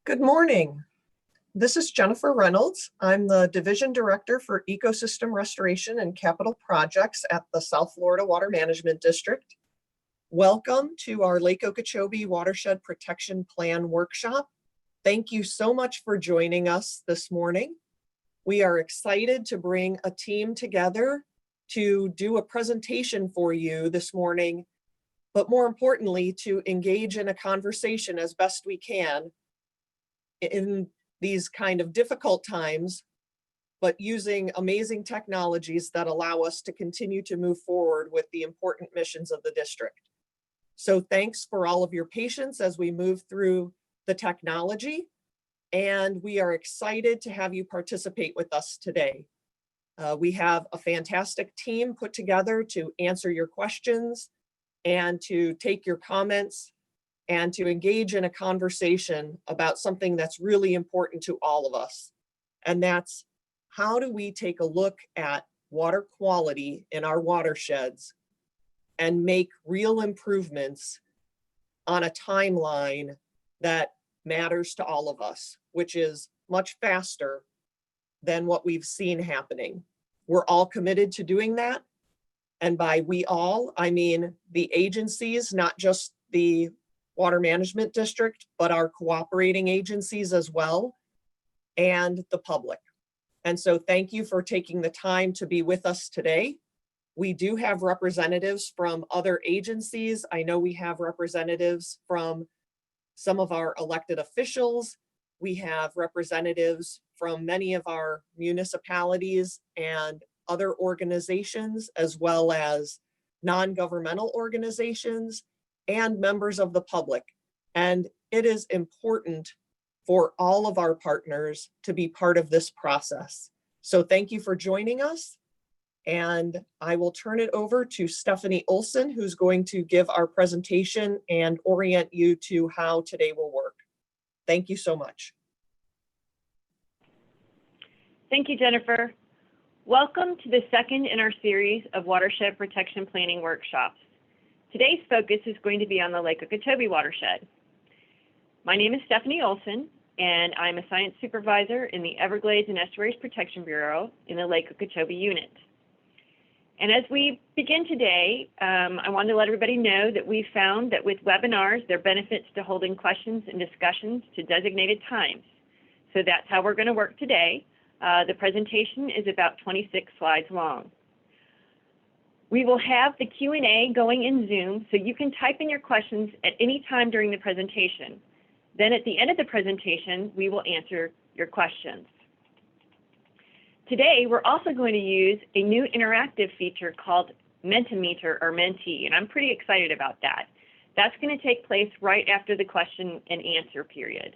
Good morning. This is Jennifer Reynolds. I'm the Division Director for Ecosystem Restoration and Capital Projects at the South Florida Water Management District. Welcome to our Lake Okeechobee Watershed Protection Plan Workshop. Thank you so much for joining us this morning. We are excited to bring a team together to do a presentation for you this morning, but more importantly, to engage in a conversation as best we can in these kind of difficult times, but using amazing technologies that allow us to continue to move forward with the important missions of the district. So thanks for all of your patience as we move through the technology, and we are excited to have you participate with us today. We have a fantastic team put together to answer your questions and to take your comments and to engage in a conversation about something that's really important to all of us. And that's, how do we take a look at water quality in our watersheds and make real improvements on a timeline that matters to all of us, which is much faster than what we've seen happening. We're all committed to doing that. And by we all, I mean the agencies, not just the Water Management District, but our cooperating agencies as well, and the public. And so thank you for taking the time to be with us today. We do have representatives from other agencies. I know we have representatives from some of our elected officials. We have representatives from many of our municipalities and other organizations, as well as non-governmental organizations and members of the public. And it is important for all of our partners to be part of this process. So thank you for joining us. And I will turn it over to Stephanie Olson, who's going to give our presentation and orient you to how today will work. Thank you so much. Thank you, Jennifer. Welcome to the second in our series of watershed protection planning workshops. Today's focus is going to be on the Lake Okeechobee watershed. My name is Stephanie Olson, and I'm a science supervisor in the Everglades and Estuaries Protection Bureau in the Lake Okeechobee unit. And as we begin today, I wanted to let everybody know that we found that with webinars, there are benefits to holding questions and discussions to designated times. So that's how we're going to work today. The presentation is about 26 slides long. We will have the Q&A going in Zoom, so you can type in your questions at any time during the presentation. Then at the end of the presentation, we will answer your questions. Today, we're also going to use a new interactive feature called Mendte Meter, or Mendte, and I'm pretty excited about that. That's going to take place right after the question and answer period.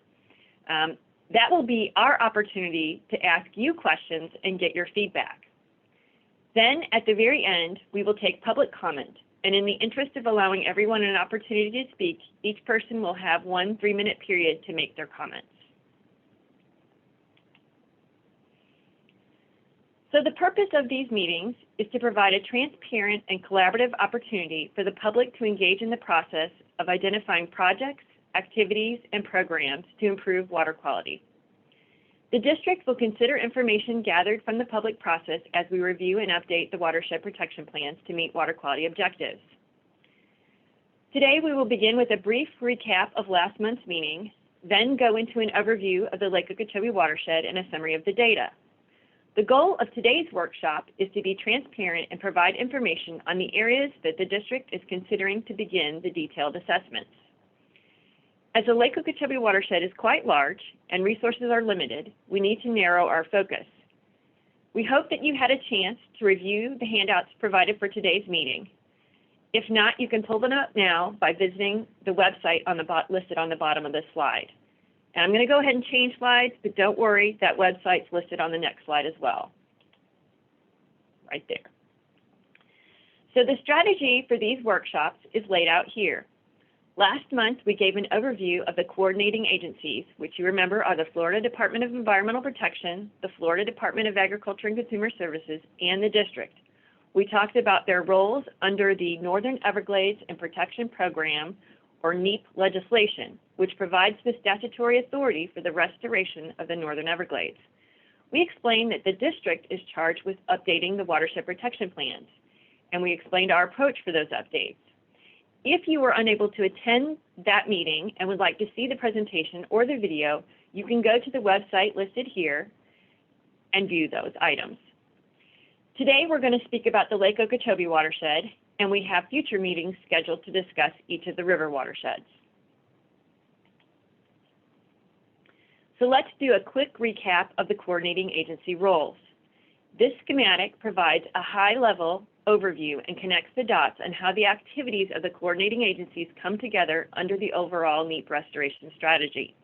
That will be our opportunity to ask you questions and get your feedback. Then, at the very end, we will take public comment, and in the interest of allowing everyone an opportunity to speak, each person will have one 3-minute period to make their comments. So the purpose of these meetings is to provide a transparent and collaborative opportunity for the public to engage in the process of identifying projects, activities, and programs to improve water quality. The district will consider information gathered from the public process as we review and update the watershed protection plans to meet water quality objectives. Today, we will begin with a brief recap of last month's meeting, then go into an overview of the Lake Okeechobee watershed and a summary of the data. The goal of today's workshop is to be transparent and provide information on the areas that the district is considering to begin the detailed assessments. As the Lake Okeechobee watershed is quite large and resources are limited, we need to narrow our focus. We hope that you had a chance to review the handouts provided for today's meeting. If not, you can pull them up now by visiting the website listed on the bottom of this slide. And I'm going to go ahead and change slides, but don't worry, that website's listed on the next slide as well. Right there. So the strategy for these workshops is laid out here. Last month, we gave an overview of the coordinating agencies, which you remember are the Florida Department of Environmental Protection, the Florida Department of Agriculture and Consumer Services, and the district. We talked about their roles under the Northern Everglades and Protection Program, or NEP legislation, which provides the statutory authority for the restoration of the Northern Everglades. We explained that the district is charged with updating the watershed protection plans, and we explained our approach for those updates. If you were unable to attend that meeting and would like to see the presentation or the video, you can go to the website listed here and view those items. Today, we're going to speak about the Lake Okeechobee watershed, and we have future meetings scheduled to discuss each of the river watersheds. So let's do a quick recap of the coordinating agency roles. This schematic provides a high-level overview and connects the dots on how the activities of the coordinating agencies come together under the overall NEP restoration strategy.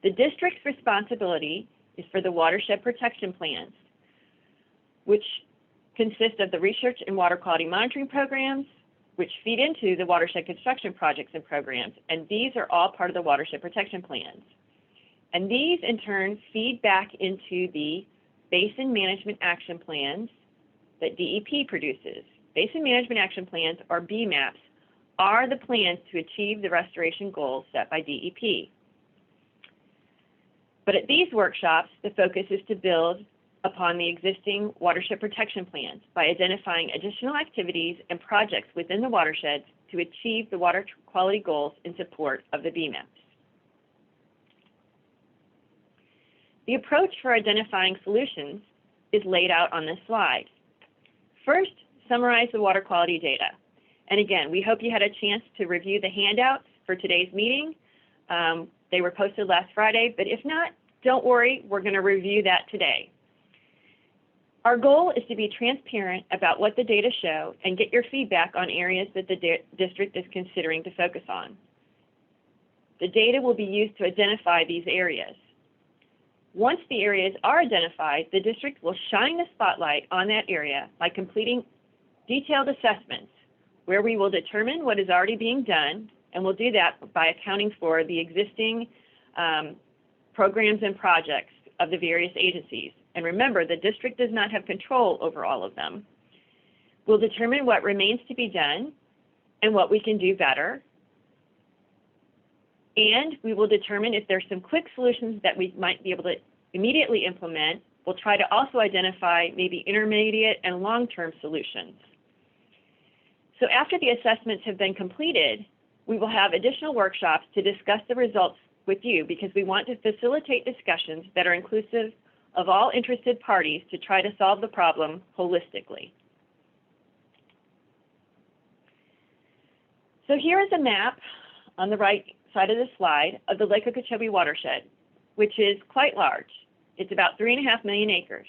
The district's responsibility is for the watershed protection plans, which consist of the research and water quality monitoring programs, which feed into the watershed construction projects and programs, and these are all part of the watershed protection plans. And these, in turn, feed back into the Basin Management Action Plans that DEP produces. Basin Management Action Plans, or BMAPs, are the plans to achieve the restoration goals set by DEP. But at these workshops, the focus is to build upon the existing watershed protection plans by identifying additional activities and projects within the watersheds to achieve the water quality goals in support of the BMAPs. The approach for identifying solutions is laid out on this slide. First, summarize the water quality data. And again, we hope you had a chance to review the handouts for today's meeting. They were posted last Friday, but if not, don't worry, we're going to review that today. Our goal is to be transparent about what the data show and get your feedback on areas that the district is considering to focus on. The data will be used to identify these areas. Once the areas are identified, the district will shine the spotlight on that area by completing detailed assessments where we will determine what is already being done, and we'll do that by accounting for the existing programs and projects of the various agencies. And remember, the district does not have control over all of them. We'll determine what remains to be done and what we can do better. And we will determine if there's some quick solutions that we might be able to immediately implement. We'll try to also identify maybe intermediate and long-term solutions. So after the assessments have been completed, we will have additional workshops to discuss the results with you, because we want to facilitate discussions that are inclusive of all interested parties to try to solve the problem holistically. So here is a map on the right side of the slide of the Lake Okeechobee watershed, which is quite large. It's about 3.5 million acres.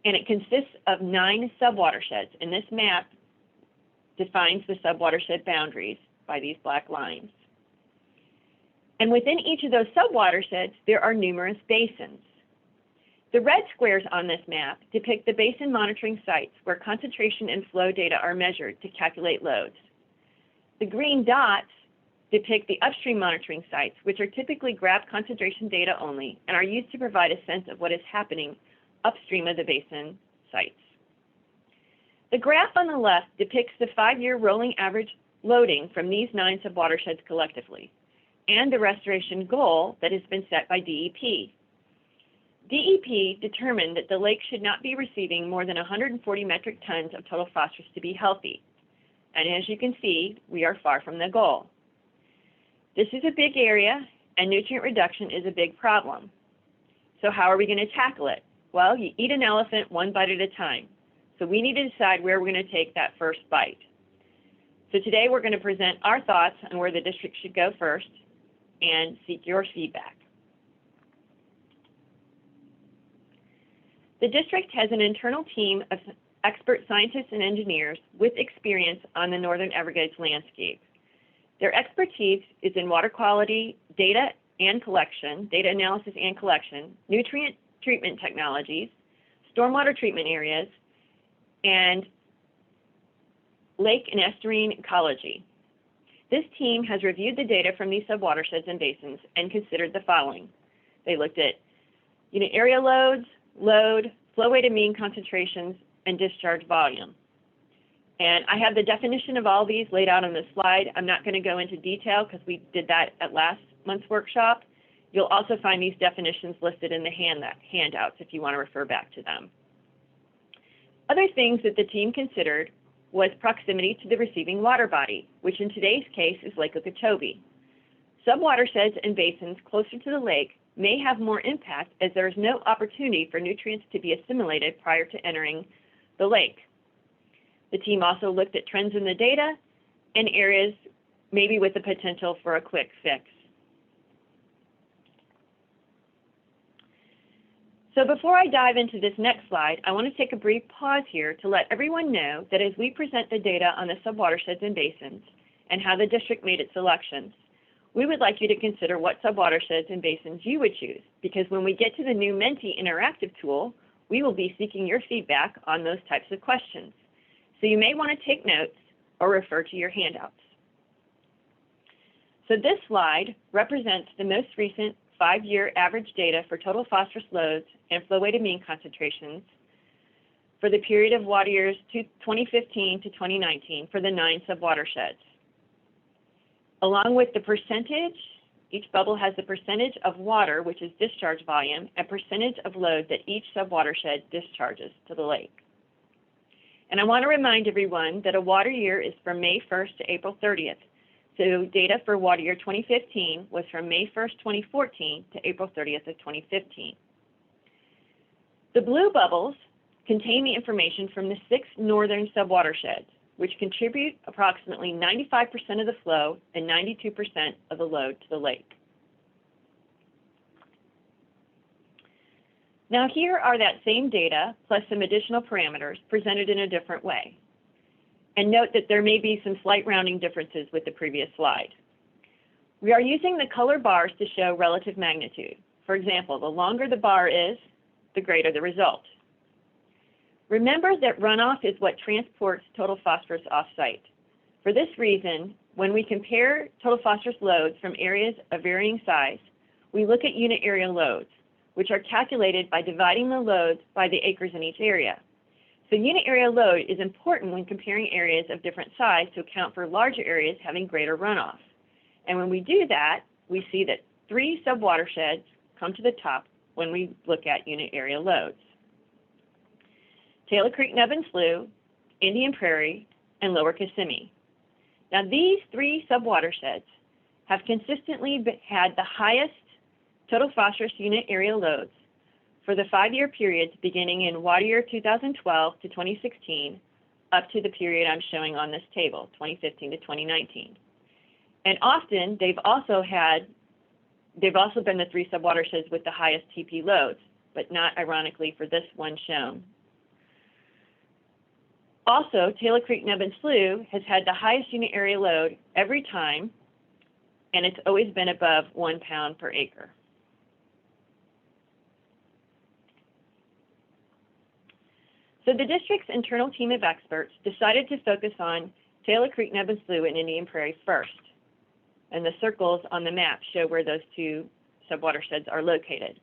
And it consists of 9 sub-watersheds. And this map defines the sub-watershed boundaries by these black lines. And within each of those sub-watersheds, there are numerous basins. The red squares on this map depict the basin monitoring sites where concentration and flow data are measured to calculate loads. The green dots depict the upstream monitoring sites, which are typically graph concentration data only and are used to provide a sense of what is happening upstream of the basin sites. The graph on the left depicts the 5-year rolling average loading from these 9 sub-watersheds collectively, and the restoration goal that has been set by DEP. DEP determined that the lake should not be receiving more than 140 metric tons of total phosphorus to be healthy. And as you can see, we are far from the goal. This is a big area, and nutrient reduction is a big problem. So how are we going to tackle it? Well, you eat an elephant one bite at a time. So we need to decide where we're going to take that first bite. So today we're going to present our thoughts on where the district should go first and seek your feedback. The district has an internal team of expert scientists and engineers with experience on the Northern Everglades landscape. Their expertise is in water quality, data analysis and collection, nutrient treatment technologies, stormwater treatment areas, and lake and estuarine ecology. This team has reviewed the data from these subwatersheds and basins and considered the following. They looked at unit area loads, load, flow weighted mean concentrations, and discharge volume. And I have the definition of all these laid out on the slide. I'm not going to go into detail because we did that at last month's workshop. You'll also find these definitions listed in the handouts if you want to refer back to them. Other things that the team considered was proximity to the receiving water body, which in today's case is Lake Okeechobee. Subwatersheds and basins closer to the lake may have more impact as there is no opportunity for nutrients to be assimilated prior to entering the lake. The team also looked at trends in the data and areas maybe with the potential for a quick fix. So before I dive into this next slide, I want to take a brief pause here to let everyone know that as we present the data on the subwatersheds and basins and how the district made its selections, we would like you to consider what subwatersheds and basins you would choose, because when we get to the new Mendte interactive tool, we will be seeking your feedback on those types of questions. So you may want to take notes or refer to your handouts. So this slide represents the most recent 5-year average data for total phosphorus loads and flow-weighted mean concentrations for the period of water years 2015 to 2019 for the 9 subwatersheds. Along with the percentage, each bubble has the percentage of water, which is discharge volume, and percentage of load that each subwatershed discharges to the lake. And I want to remind everyone that a water year is from May 1st to April 30th. So data for water year 2015 was from May 1st, 2014 to April 30th of 2015. The blue bubbles contain the information from the 6 northern subwatersheds, which contribute approximately 95% of the flow and 92% of the load to the lake. Now here are that same data plus some additional parameters presented in a different way. And note that there may be some slight rounding differences with the previous slide. We are using the color bars to show relative magnitude. For example, the longer the bar is, the greater the result. Remember that runoff is what transports total phosphorus off-site. For this reason, when we compare total phosphorus loads from areas of varying size, we look at unit area loads, which are calculated by dividing the loads by the acres in each area. So unit area load is important when comparing areas of different size to account for larger areas having greater runoff. And when we do that, we see that 3 subwatersheds come to the top when we look at unit area loads: Taylor Creek, Nubian Slough, Indian Prairie, and Lower Kissimmee. Now these 3 subwatersheds have consistently had the highest total phosphorus unit area loads for the 5-year periods beginning in water year 2012 to 2016 up to the period I'm showing on this table, 2015 to 2019. And often they've also been the 3 subwatersheds with the highest TP loads, but not ironically for this one shown. Also, Taylor Creek, Nubian Slough has had the highest unit area load every time, and it's always been above 1 pound per acre. So the district's internal team of experts decided to focus on Taylor Creek, Nubian Slough, and Indian Prairie first. And the circles on the map show where those 2 subwatersheds are located.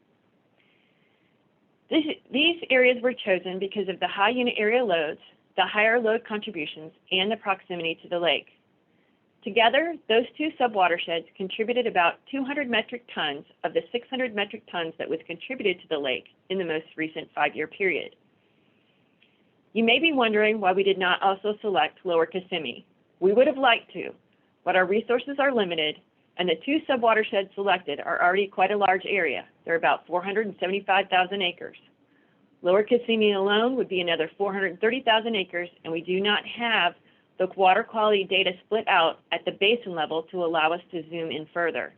These areas were chosen because of the high unit area loads, the higher load contributions, and the proximity to the lake. Together, those 2 subwatersheds contributed about 200 metric tons of the 600 metric tons that was contributed to the lake in the most recent 5-year period. You may be wondering why we did not also select Lower Kissimmee. We would have liked to, but our resources are limited, and the 2 subwatersheds selected are already quite a large area. They're about 475,000 acres. Lower Kissimmee alone would be another 430,000 acres, and we do not have the water quality data split out at the basin level to allow us to zoom in further.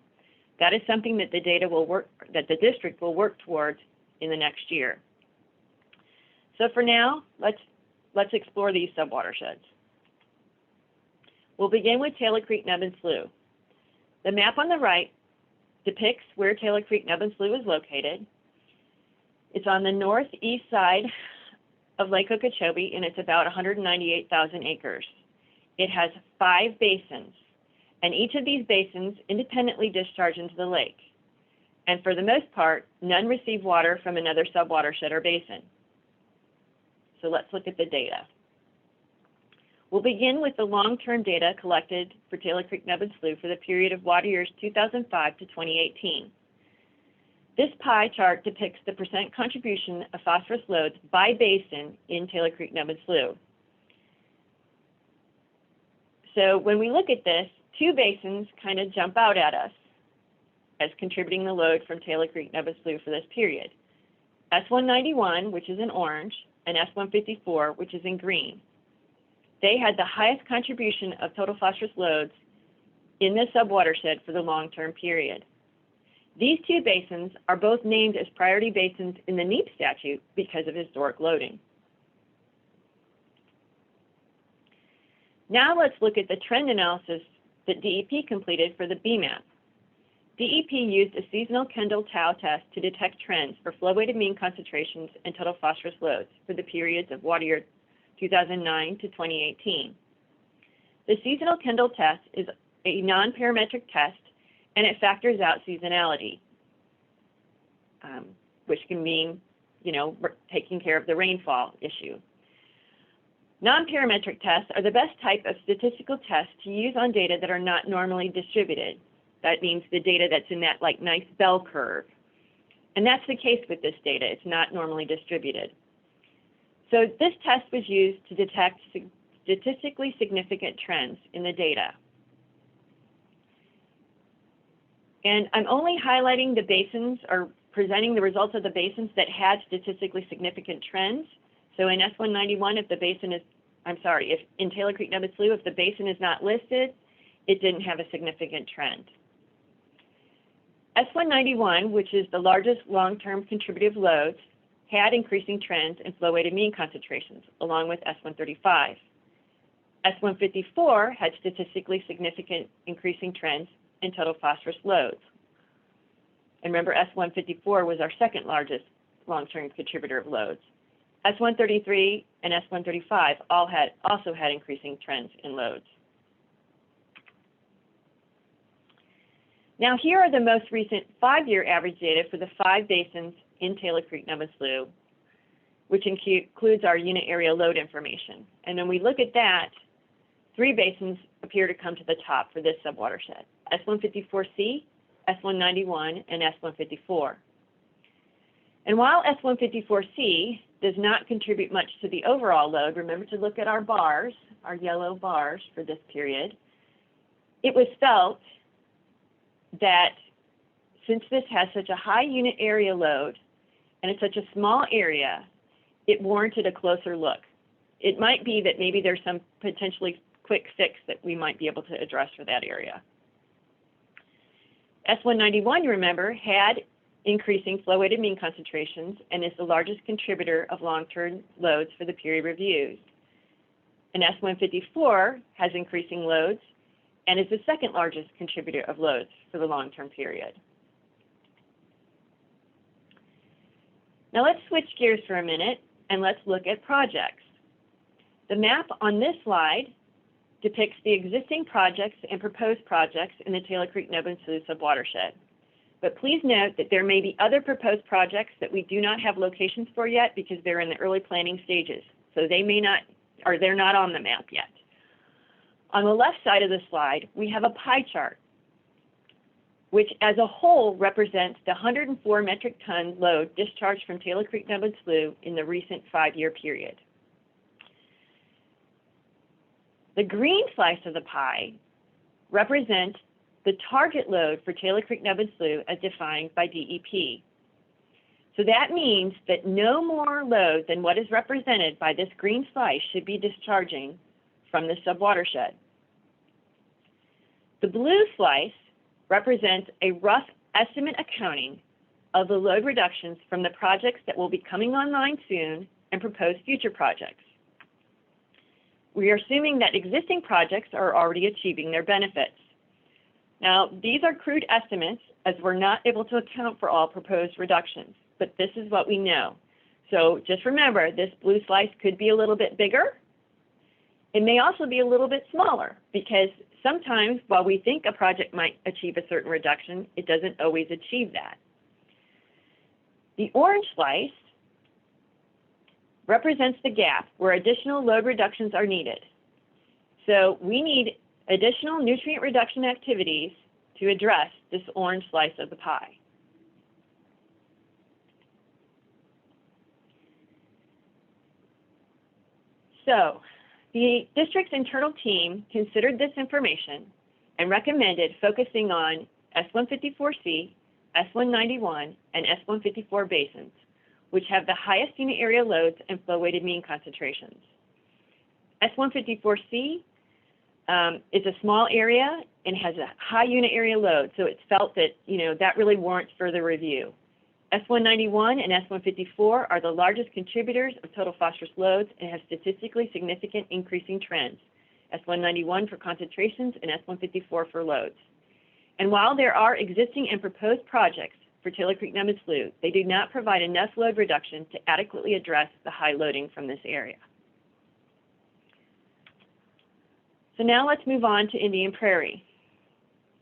That is something that the district will work towards in the next year. So for now, let's explore these subwatersheds. We'll begin with Taylor Creek, Nubian Slough. The map on the right depicts where Taylor Creek, Nubian Slough is located. It's on the northeast side of Lake Okeechobee, and it's about 198,000 acres. It has 5 basins, and each of these basins independently discharge into the lake. And for the most part, none receive water from another subwatershed or basin. So let's look at the data. We'll begin with the long-term data collected for Taylor Creek Nubbin Slough for the period of water years 2005 to 2018. This pie chart depicts the percent contribution of phosphorus loads by basin in Taylor Creek Nubbin Slough. So when we look at this, two basins kind of jump out at us as contributing the load from Taylor Creek Nubbin Slough for this period. S191, which is in orange, and S154, which is in green. They had the highest contribution of total phosphorus loads in this subwatershed for the long-term period. These two basins are both named as priority basins in the NEEP statute because of historic loading. Now let's look at the trend analysis that DEP completed for the BMAP. DEP used a seasonal Kendall-Tau test to detect trends for flow-weighted mean concentrations and total phosphorus loads for the periods of water year 2009 to 2018. The seasonal Kendall test is a non-parametric test, and it factors out seasonality, which can mean, taking care of the rainfall issue. Non-parametric tests are the best type of statistical test to use on data that are not normally distributed. That means the data that's in that nice bell curve. And that's the case with this data. It's not normally distributed. So this test was used to detect statistically significant trends in the data. And I'm only highlighting the basins or presenting the results of the basins that had statistically significant trends. So in S191, if in Taylor Creek Nubbin Slough, if the basin is not listed, it didn't have a significant trend. S191, which is the largest long-term contributive loads, had increasing trends in flow-weighted mean concentrations, along with S135. S154 had statistically significant increasing trends in total phosphorus loads. And remember, S154 was our second largest long-term contributor of loads. S133 and S135 also had increasing trends in loads. Now here are the most recent 5-year average data for the 5 basins in Taylor Creek Nubbin Slough, which includes our unit area load information. And when we look at that, 3 basins appear to come to the top for this subwatershed: S154C, S191, and S154. And while S154C does not contribute much to the overall load, remember to look at our bars, our yellow bars for this period, it was felt that since this has such a high unit area load and it's such a small area, it warranted a closer look. It might be that maybe there's some potentially quick fix that we might be able to address for that area. S191, you remember, had increasing flow-weighted mean concentrations and is the largest contributor of long-term loads for the period reviewed. And S154 has increasing loads and is the second largest contributor of loads for the long-term period. Now let's switch gears for a minute and let's look at projects. The map on this slide depicts the existing projects and proposed projects in the Taylor Creek Nubbin Slough subwatershed. But please note that there may be other proposed projects that we do not have locations for yet because they're in the early planning stages. So they may not, or they're not on the map yet. On the left side of the slide, we have a pie chart, which as a whole represents the 104 metric ton load discharged from Taylor Creek Nubbin Slough in the recent 5-year period. The green slice of the pie represents the target load for Taylor Creek Nubbin Slough as defined by DEP. So that means that no more load than what is represented by this green slice should be discharging from the subwatershed. The blue slice represents a rough estimate accounting of the load reductions from the projects that will be coming online soon and proposed future projects. We are assuming that existing projects are already achieving their benefits. Now, these are crude estimates as we're not able to account for all proposed reductions, but this is what we know. So just remember, this blue slice could be a little bit bigger. It may also be a little bit smaller because sometimes while we think a project might achieve a certain reduction, it doesn't always achieve that. The orange slice represents the gap where additional load reductions are needed. So we need additional nutrient reduction activities to address this orange slice of the pie. So the district's internal team considered this information and recommended focusing on S154C, S191, and S154 basins, which have the highest unit area loads and flow-weighted mean concentrations. S154C is a small area and has a high unit area load, so it's felt that that really warrants further review. S191 and S154 are the largest contributors of total phosphorus loads and have statistically significant increasing trends, S191 for concentrations and S154 for loads. And while there are existing and proposed projects for Taylor Creek Numbed Slough, they do not provide enough load reduction to adequately address the high loading from this area. So now let's move on to Indian Prairie.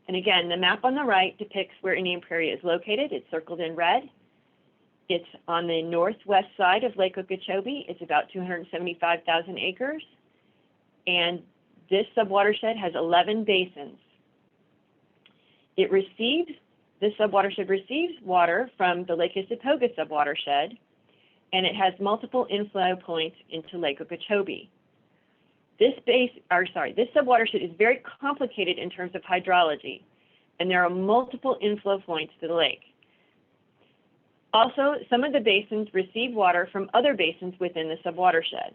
And again, the map on the right depicts where Indian Prairie is located. It's circled in red. It's on the northwest side of Lake Okeechobee. It's about 275,000 acres. And this subwatershed has 11 basins. This subwatershed receives water from the Lake Kissimmee subwatershed, and it has multiple inflow points into Lake Okeechobee. This subwatershed is very complicated in terms of hydrology, and there are multiple inflow points to the lake. Also, some of the basins receive water from other basins within the subwatershed.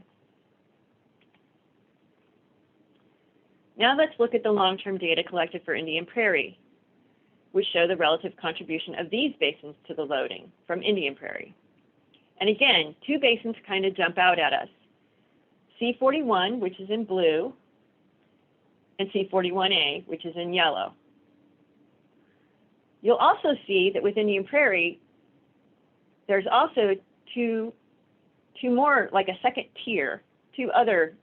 Now let's look at the long-term data collected for Indian Prairie, which show the relative contribution of these basins to the loading from Indian Prairie. And again, two basins kind of jump out at us. C41, which is in blue, and C41A, which is in yellow. You'll also see that with Indian Prairie, there's also two more, like a second tier, two other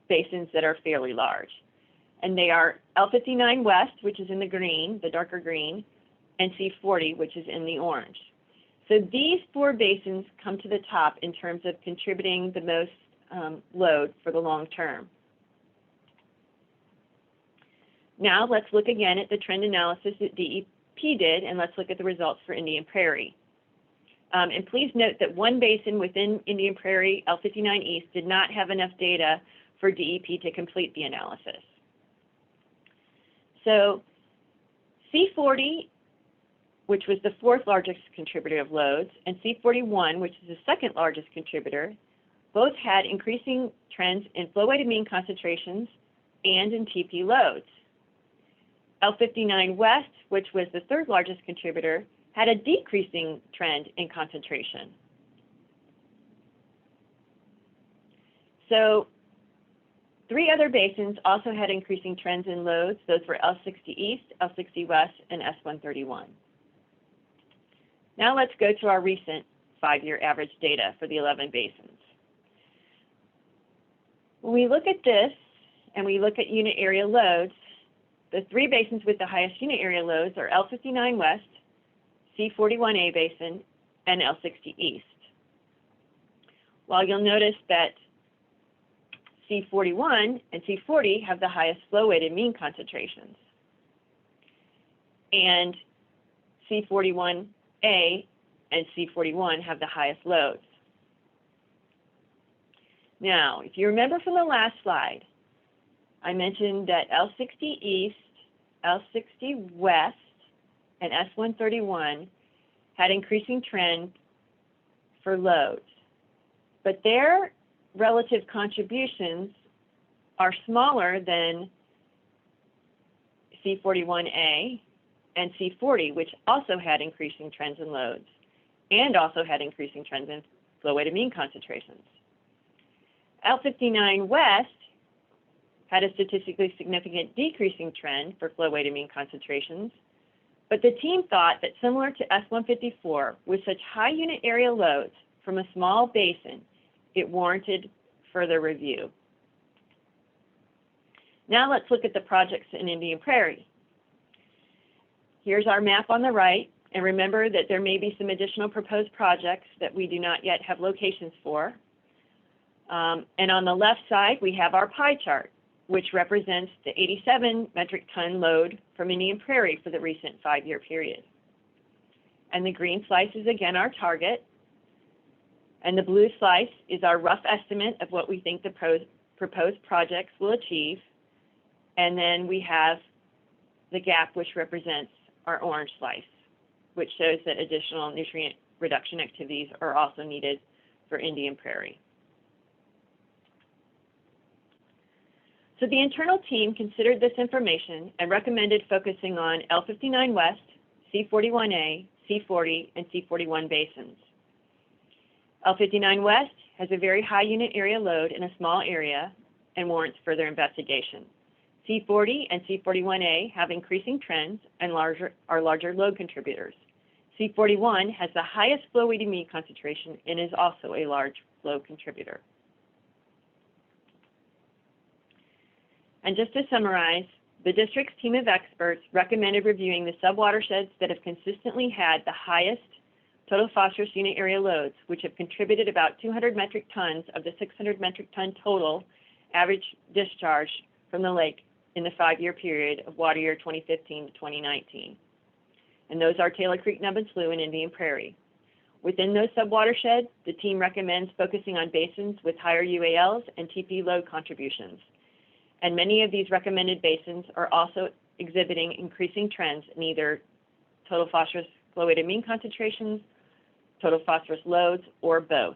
basins that are fairly large. And they are L59 West, which is in the green, the darker green, and C40, which is in the orange. So these four basins come to the top in terms of contributing the most load for the long term. Now let's look again at the trend analysis that DEP did, and let's look at the results for Indian Prairie. And please note that one basin within Indian Prairie, L59 East, did not have enough data for DEP to complete the analysis. So C40, which was the fourth largest contributor of loads, and C41, which is the second largest contributor, both had increasing trends in flow-weighted mean concentrations and in TP loads. L59 West, which was the third largest contributor, had a decreasing trend in concentration. So three other basins also had increasing trends in loads. Those were L60 East, L60 West, and S131. Now let's go to our recent 5-year average data for the 11 basins. When we look at this and we look at unit area loads, the three basins with the highest unit area loads are L59 West, C41A basin, and L60 East. While you'll notice that C41 and C40 have the highest flow-weighted mean concentrations, and C41A and C41 have the highest loads. Now, if you remember from the last slide, I mentioned that L60 East, L60 West, and S131 had increasing trend for loads, but their relative contributions are smaller than C41A and C40, which also had increasing trends in loads and also had increasing trends in flow-weighted mean concentrations. L59 West had a statistically significant decreasing trend for flow-weighted mean concentrations, but the team thought that similar to S154, with such high unit area loads from a small basin, it warranted further review. Now let's look at the projects in Indian Prairie. Here's our map on the right, and remember that there may be some additional proposed projects that we do not yet have locations for. And on the left side, we have our pie chart which represents the 87 metric ton load from Indian Prairie for the recent 5-year period. And the green slice is again our target. And the blue slice is our rough estimate of what we think the proposed projects will achieve. And then we have the gap, which represents our orange slice, which shows that additional nutrient reduction activities are also needed for Indian Prairie. So the internal team considered this information and recommended focusing on L59 West, C41A, C40, and C41 basins. L59 West has a very high unit area load in a small area and warrants further investigation. C40 and C41A have increasing trends and are larger load contributors. C41 has the highest flow-weighted mean concentration and is also a large flow contributor. And just to summarize, the district's team of experts recommended reviewing the subwatersheds that have consistently had the highest total phosphorus unit area loads, which have contributed about 200 metric tons of the 600 metric ton total average discharge from the lake in the 5-year period of water year 2015 to 2019. And those are Taylor Creek, Nub and Slough, and Indian Prairie. Within those subwatersheds, the team recommends focusing on basins with higher UALs and TP load contributions. And many of these recommended basins are also exhibiting increasing trends in either total phosphorus flow-weighted mean concentrations, total phosphorus loads, or both.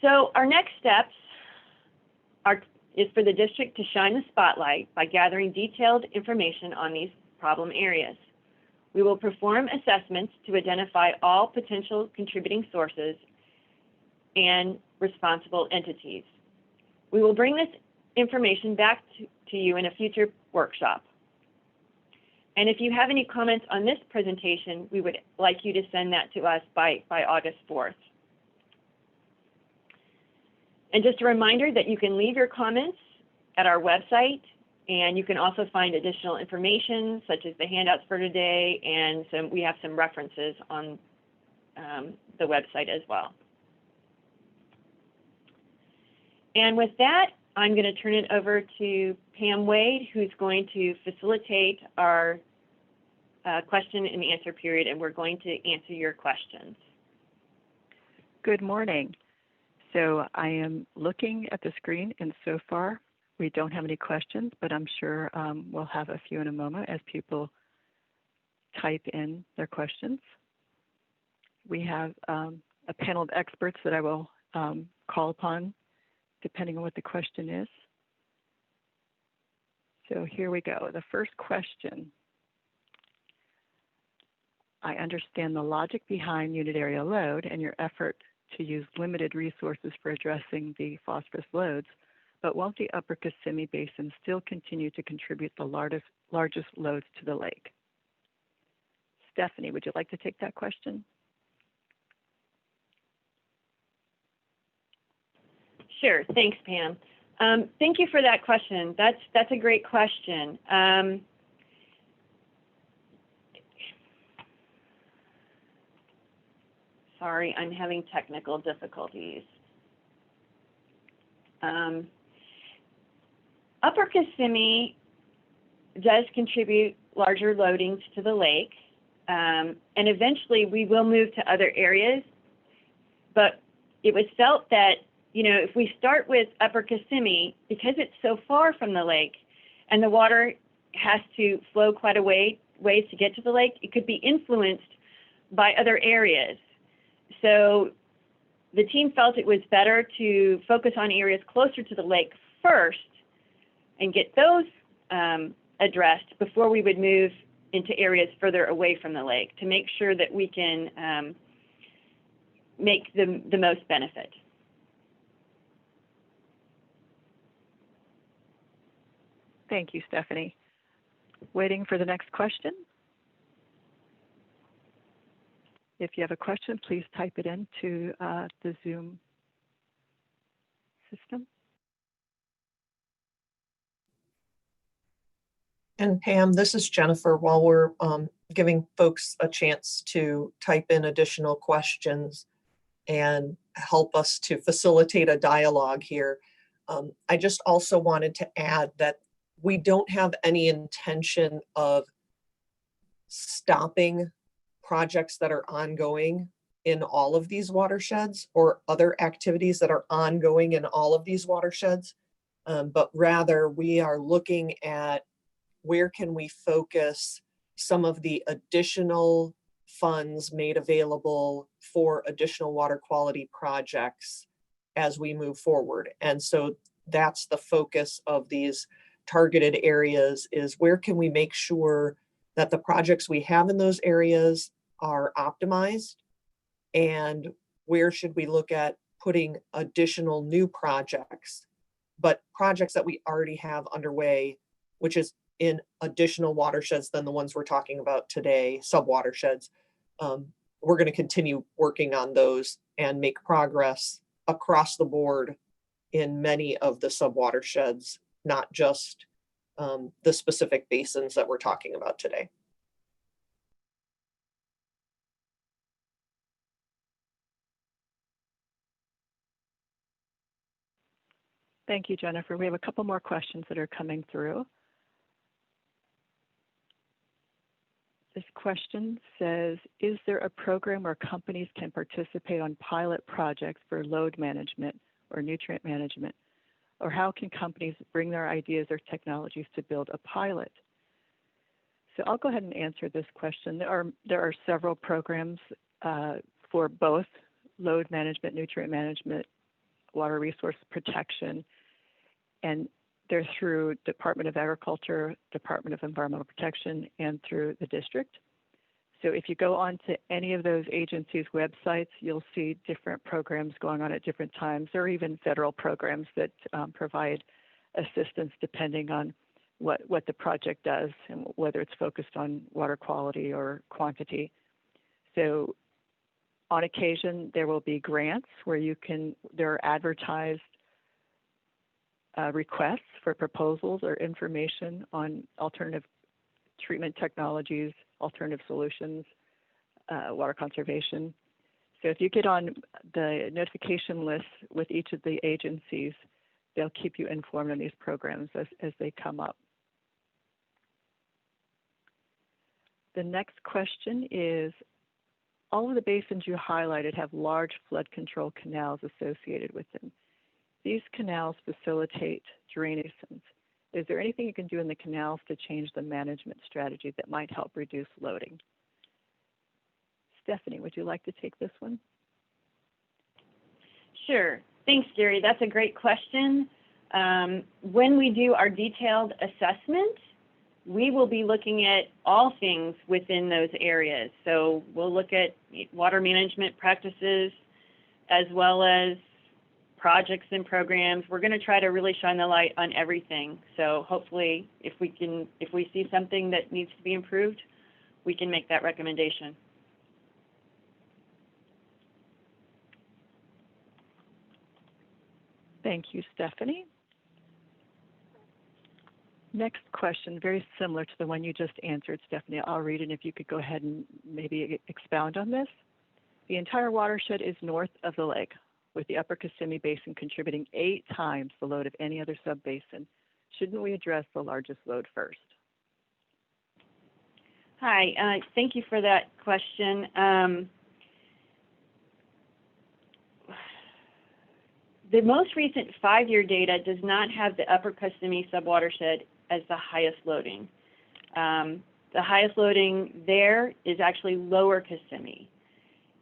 So our next steps is for the district to shine the spotlight by gathering detailed information on these problem areas. We will perform assessments to identify all potential contributing sources and responsible entities. We will bring this information back to you in a future workshop. And if you have any comments on this presentation, we would like you to send that to us by August 4th. And just a reminder that you can leave your comments at our website, and you can also find additional information such as the handouts for today, and we have some references on the website as well. And with that, I'm going to turn it over to Pam Wade, who's going to facilitate our question and answer period, and we're going to answer your questions. Good morning. So I am looking at the screen, and so far we don't have any questions, but I'm sure we'll have a few in a moment as people type in their questions. We have a panel of experts that I will call upon depending on what the question is. So here we go. The first question. I understand the logic behind unit area load and your effort to use limited resources for addressing the phosphorus loads, but won't the upper Kissimmee Basin still continue to contribute the largest loads to the lake? Stephanie, would you like to take that question? Sure, thanks, Pam. Thank you for that question. That's a great question. Sorry, I'm having technical difficulties. Upper Kissimmee does contribute larger loadings to the lake, and eventually we will move to other areas, but it was felt that, you know, if we start with Upper Kissimmee, because it's so far from the lake and the water has to flow quite a ways to get to the lake, it could be influenced by other areas. So the team felt it was better to focus on areas closer to the lake first and get those addressed before we would move into areas further away from the lake to make sure that we can make the most benefit. Thank you, Stephanie. Waiting for the next question. If you have a question, please type it into the Zoom system. And Pam, this is Jennifer. While we're giving folks a chance to type in additional questions, and help us to facilitate a dialogue here. I just also wanted to add that we don't have any intention of stopping projects that are ongoing in all of these watersheds or other activities that are ongoing in all of these watersheds. But rather we are looking at where can we focus some of the additional funds made available for additional water quality projects as we move forward. And so that's the focus of these targeted areas, is where can we make sure that the projects we have in those areas are optimized, and where should we look at putting additional new projects, but projects that we already have underway, which is in additional watersheds than the ones we're talking about today, sub-watersheds. We're going to continue working on those and make progress across the board in many of the sub-watersheds, not just the specific basins that we're talking about today. Thank you, Jennifer. We have a couple more questions that are coming through. This question says, is there a program where companies can participate on pilot projects for load management or nutrient management? Or how can companies bring their ideas or technologies to build a pilot? So I'll go ahead and answer this question. There are several programs for both load management, nutrient management, water resource protection, and they're through Department of Agriculture, Department of Environmental Protection, and through the district. So if you go on to any of those agencies' websites, you'll see different programs going on at different times, or even federal programs that provide assistance depending on what the project does and whether it's focused on water quality or quantity. So on occasion, there will be grants where there are advertised requests for proposals or information on alternative treatment technologies, alternative solutions, water conservation. So if you get on the notification list with each of the agencies, they'll keep you informed on these programs as they come up. The next question is, all of the basins you highlighted have large flood control canals associated with them. These canals facilitate drainage. Is there anything you can do in the canals to change the management strategy that might help reduce loading? Stephanie, would you like to take this one? Sure. Thanks, Gary. That's a great question. When we do our detailed assessment, we will be looking at all things within those areas. So we'll look at water management practices as well as projects and programs. We're going to try to really shine the light on everything. So hopefully if we see something that needs to be improved, we can make that recommendation. Thank you, Stephanie. Next question, very similar to the one you just answered, Stephanie. I'll read it, and if you could go ahead and maybe expound on this. The entire watershed is north of the lake, with the upper Kissimmee Basin contributing 8 times the load of any other sub-basin. Shouldn't we address the largest load first? Hi, thank you for that question. The most recent 5-year data does not have the upper Kissimmee subwatershed as the highest loading. The highest loading there is actually lower Kissimmee.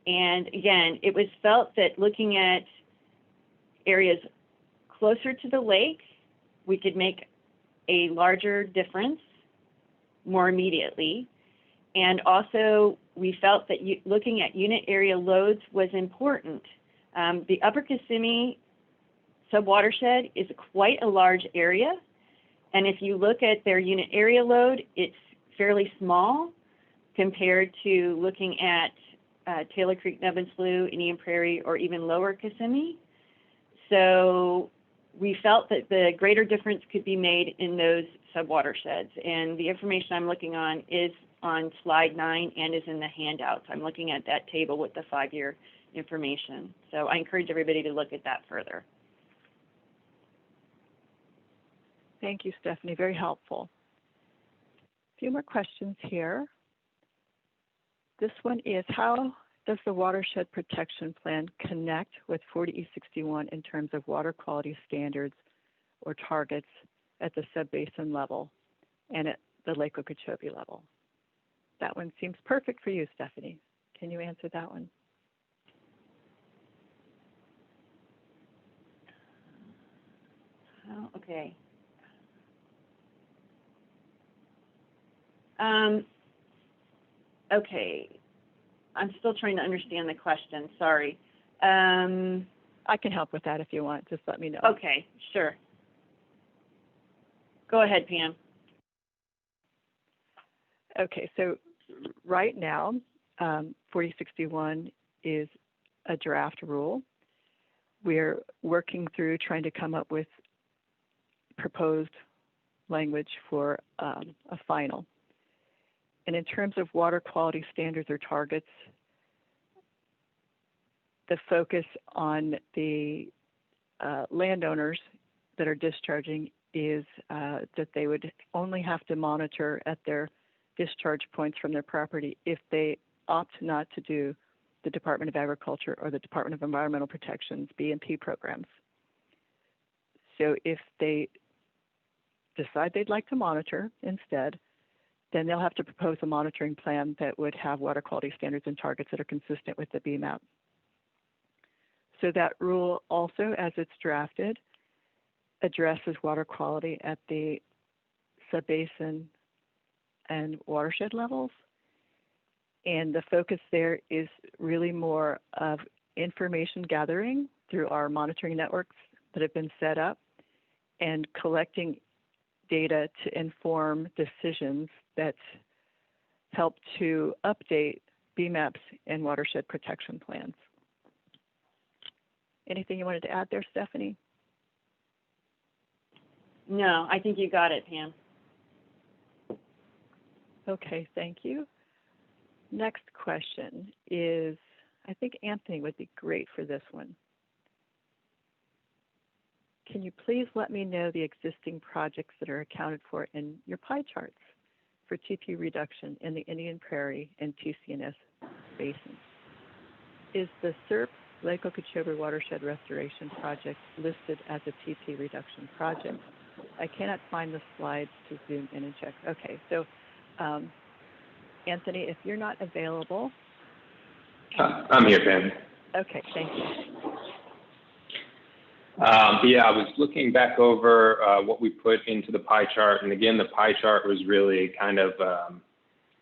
And again, it was felt that looking at areas closer to the lake, we could make a larger difference more immediately. And also, we felt that looking at unit area loads was important. The upper Kissimmee subwatershed is quite a large area. And if you look at their unit area load, it's fairly small compared to looking at Taylor Creek, Nubbin Slough, Indian Prairie, or even lower Kissimmee. So we felt that the greater difference could be made in those subwatersheds. And the information I'm looking on is on slide 9 and is in the handouts. I'm looking at that table with the 5-year information. So I encourage everybody to look at that further. Thank you, Stephanie. Very helpful. A few more questions here. This one is, how does the Watershed Protection Plan connect with 40E61 in terms of water quality standards or targets at the sub-basin level and at the Lake Okeechobee level? That one seems perfect for you, Stephanie. Can you answer that one? Oh, okay. Okay. I'm still trying to understand the question. Sorry. I can help with that if you want. Just let me know. Okay, sure. Go ahead, Pam. Okay, so right now, 4061 is a draft rule. We're working through trying to come up with proposed language for a final. And in terms of water quality standards or targets, the focus on the landowners that are discharging is that they would only have to monitor at their discharge points from their property if they opt not to do the Department of Agriculture or the Department of Environmental Protection's B&P programs. So if they decide they'd like to monitor instead, then they'll have to propose a monitoring plan that would have water quality standards and targets that are consistent with the BMAP. So that rule also, as it's drafted, addresses water quality at the sub-basin and watershed levels. And the focus there is really more of information gathering through our monitoring networks that have been set up and collecting data to inform decisions that help to update BMAPs and watershed protection plans. Anything you wanted to add there, Stephanie? No, I think you got it, Pam. Okay, thank you. Next question is, I think Anthony would be great for this one. Can you please let me know the existing projects that are accounted for in your pie charts for TP reduction in the Indian Prairie and TCNS basins? Is the SERP Lake Okeechobee Watershed Restoration Project listed as a TP reduction project? I cannot find the slides to zoom in and check. Okay, so Anthony, if you're not available. I'm here, Pam. Okay, thank you. Yeah, I was looking back over what we put into the pie chart. And again, the pie chart was really kind of,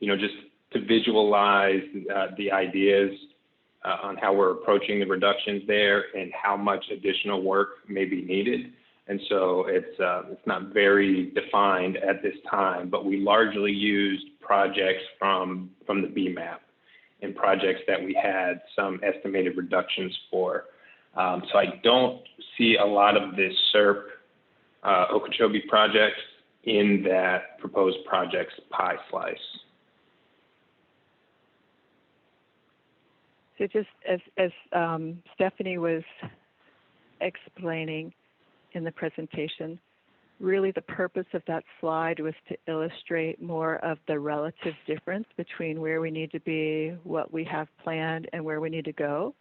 just to visualize the ideas on how we're approaching the reductions there and how much additional work may be needed. And so it's not very defined at this time, but we largely used projects from the BMAP and projects that we had some estimated reductions for. So I don't see a lot of this SERP Okeechobee projects in that proposed projects pie slice. So just as Stephanie was explaining in the presentation, really the purpose of that slide was to illustrate more of the relative difference between where we need to be, what we have planned, and where we need to go.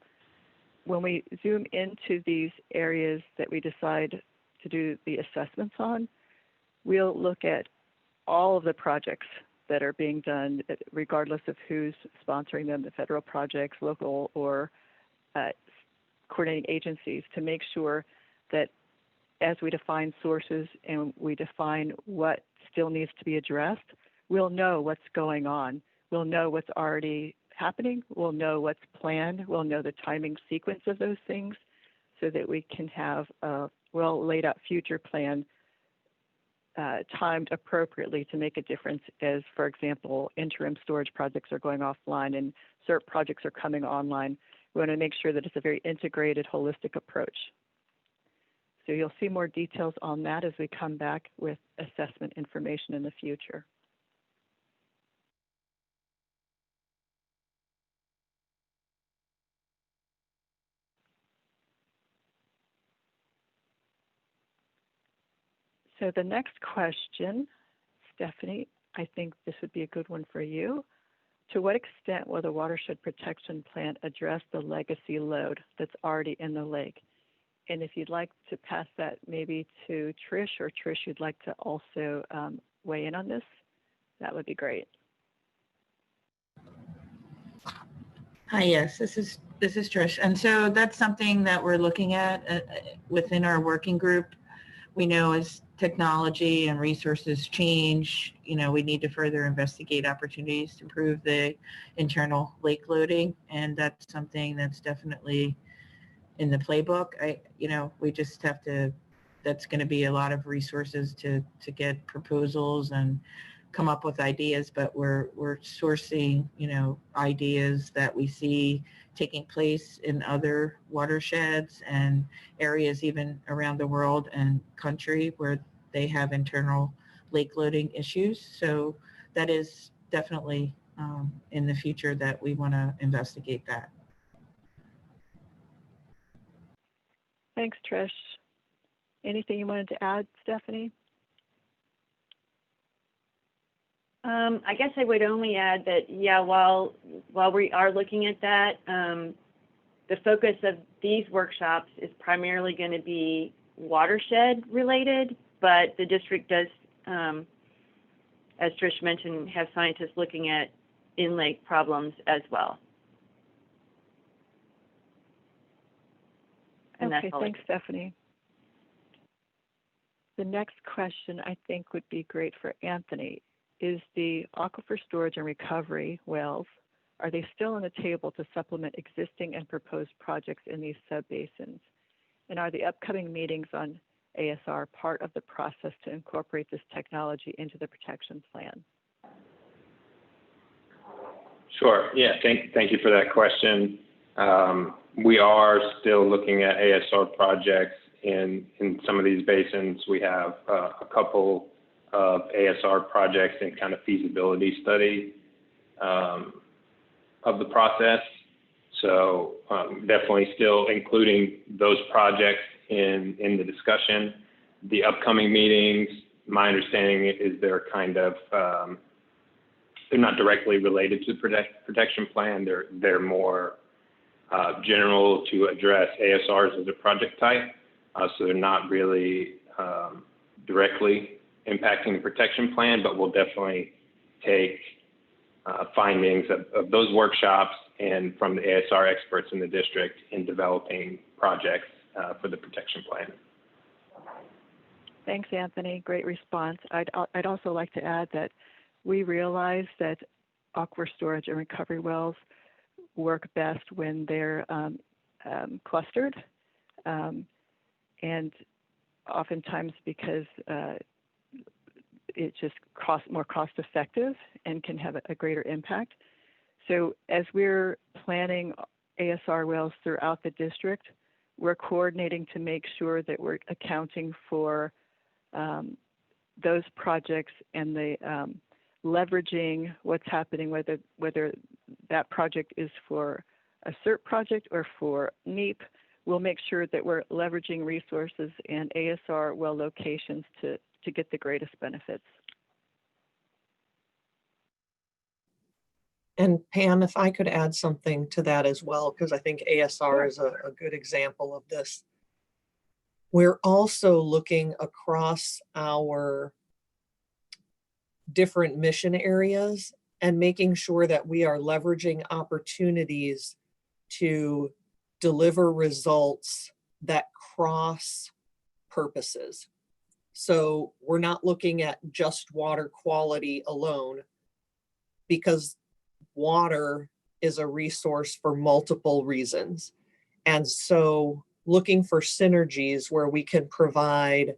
When we zoom into these areas that we decide to do the assessments on, we'll look at all of the projects that are being done, regardless of who's sponsoring them, the federal projects, local, or coordinating agencies, to make sure that as we define sources and we define what still needs to be addressed, we'll know what's going on. We'll know what's already happening. We'll know what's planned. We'll know the timing sequence of those things so that we can have a well laid out future plan timed appropriately to make a difference as, for example, interim storage projects are going offline and SERP projects are coming online. We want to make sure that it's a very integrated, holistic approach. So you'll see more details on that as we come back with assessment information in the future. So the next question, Stephanie, I think this would be a good one for you. To what extent will the watershed protection plan address the legacy load that's already in the lake? And if you'd like to pass that maybe to Trish, or Trish, you'd like to also weigh in on this, that would be great. Hi, yes, this is Trish. And so that's something that we're looking at within our working group. We know as technology and resources change, we need to further investigate opportunities to improve the internal lake loading. And that's something that's definitely in the playbook. We just have to, that's going to be a lot of resources to get proposals and come up with ideas, but we're sourcing, ideas that we see taking place in other watersheds and areas even around the world and country where they have internal lake loading issues. So that is definitely in the future that we want to investigate that. Thanks, Trish. Anything you wanted to add, Stephanie? I guess I would only add that, yeah, while we are looking at that, the focus of these workshops is primarily going to be watershed related, but the district does, as Trish mentioned, have scientists looking at in-lake problems as well. And okay, thanks, Stephanie. The next question I think would be great for Anthony. Is the aquifer storage and recovery wells, are they still on the table to supplement existing and proposed projects in these subbasins? And are the upcoming meetings on ASR part of the process to incorporate this technology into the protection plan? Sure. Yeah. Thank you for that question. We are still looking at ASR projects in some of these basins. We have a couple of ASR projects in kind of feasibility study of the process. So definitely still including those projects in the discussion. The upcoming meetings, my understanding is they're kind of, they're not directly related to the protection plan. They're more general to address ASRs as a project type. So they're not really directly impacting the protection plan, but we'll definitely take findings of those workshops and from the ASR experts in the district in developing projects for the protection plan. Thanks, Anthony. Great response. I'd also like to add that we realize that aquifer storage and recovery wells work best when they're clustered, and oftentimes because it's just more cost effective and can have a greater impact. So as we're planning ASR wells throughout the district, we're coordinating to make sure that we're accounting for those projects and the leveraging what's happening, whether that project is for a CERT project or for NEEP. We'll make sure that we're leveraging resources and ASR well locations to get the greatest benefits. And Pam, if I could add something to that as well, because I think ASR is a good example of this. We're also looking across our different mission areas and making sure that we are leveraging opportunities to deliver results that cross purposes. So we're not looking at just water quality alone, because water is a resource for multiple reasons. And so looking for synergies where we can provide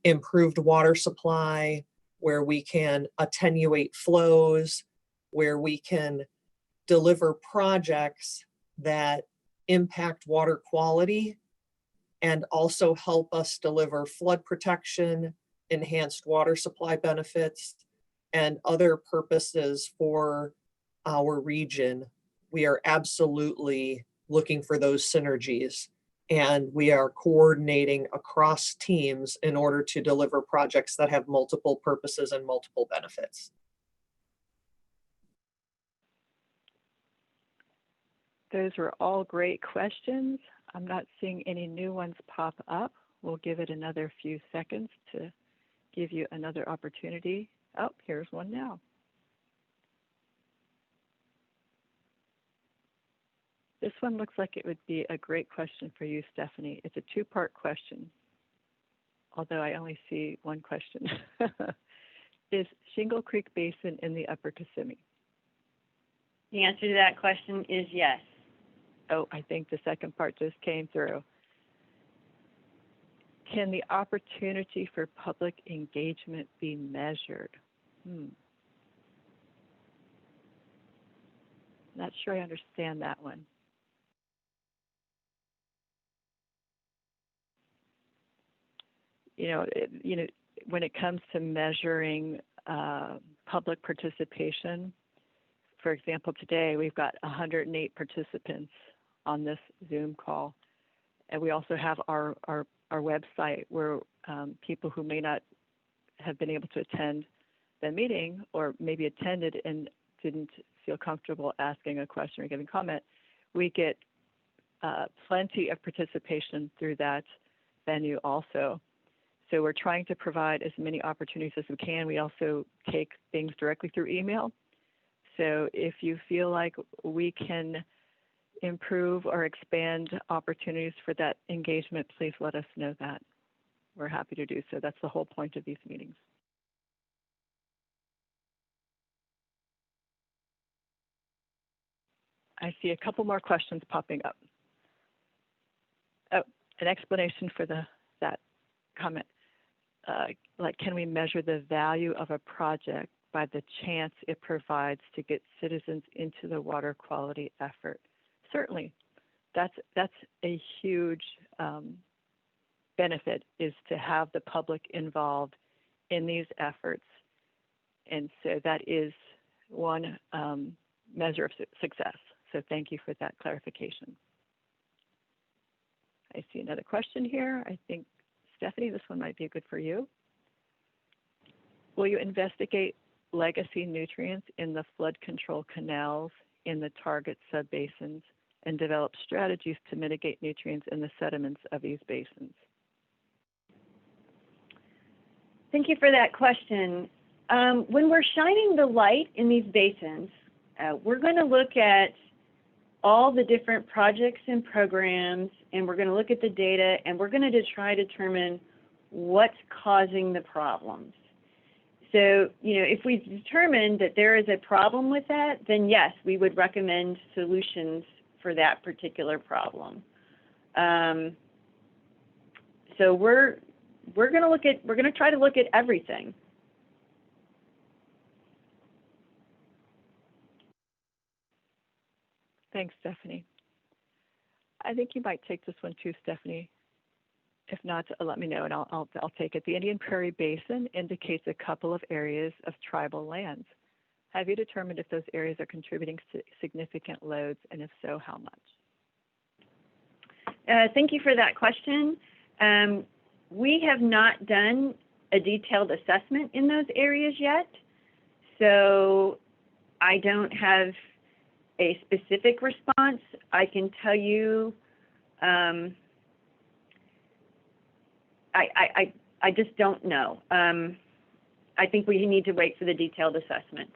improved water supply, where we can attenuate flows, where we can deliver projects that impact water quality and also help us deliver flood protection, enhanced water supply benefits, and other purposes for our region. We are absolutely looking for those synergies And we are coordinating across teams in order to deliver projects that have multiple purposes and multiple benefits. Those were all great questions. I'm not seeing any new ones pop up. We'll give it another few seconds to give you another opportunity. Oh, here's one now. This one looks like it would be a great question for you, Stephanie. It's a two-part question, although I only see one question. Is Shingle Creek Basin in the Upper Kissimmee? The answer to that question is yes. Oh, I think the second part just came through. Can the opportunity for public engagement be measured? Not sure I understand that one. When it comes to measuring public participation, for example, today we've got 108 participants on this Zoom call. And we also have our website where people who may not have been able to attend the meeting or maybe attended and didn't feel comfortable asking a question or giving comment, we get plenty of participation through that venue also. So we're trying to provide as many opportunities as we can. We also take things directly through email. So if you feel like we can improve or expand opportunities for that engagement, please let us know that. We're happy to do so. That's the whole point of these meetings. I see a couple more questions popping up. Oh, an explanation for that comment. Like, can we measure the value of a project by the chance it provides to get citizens into the water quality effort? Certainly, that's a huge benefit, is to have the public involved in these efforts. And so that is one measure of success. So thank you for that clarification. I see another question here. I think, Stephanie, this one might be good for you. Will you investigate legacy nutrients in the flood control canals in the target subbasins and develop strategies to mitigate nutrients in the sediments of these basins? Thank you for that question. When we're shining the light in these basins, we're going to look at all the different projects and programs, and we're going to look at the data, and we're going to try to determine what's causing the problems. So, if we determine that there is a problem with that, then yes, we would recommend solutions for that particular problem. So we're going to try to look at everything. Thanks, Stephanie. I think you might take this one too, Stephanie. If not, let me know and I'll take it. The Indian Prairie Basin indicates a couple of areas of tribal lands. Have you determined if those areas are contributing significant loads, and if so, how much? Thank you for that question. We have not done a detailed assessment in those areas yet, so I don't have a specific response. I can tell you, I just don't know. I think we need to wait for the detailed assessment.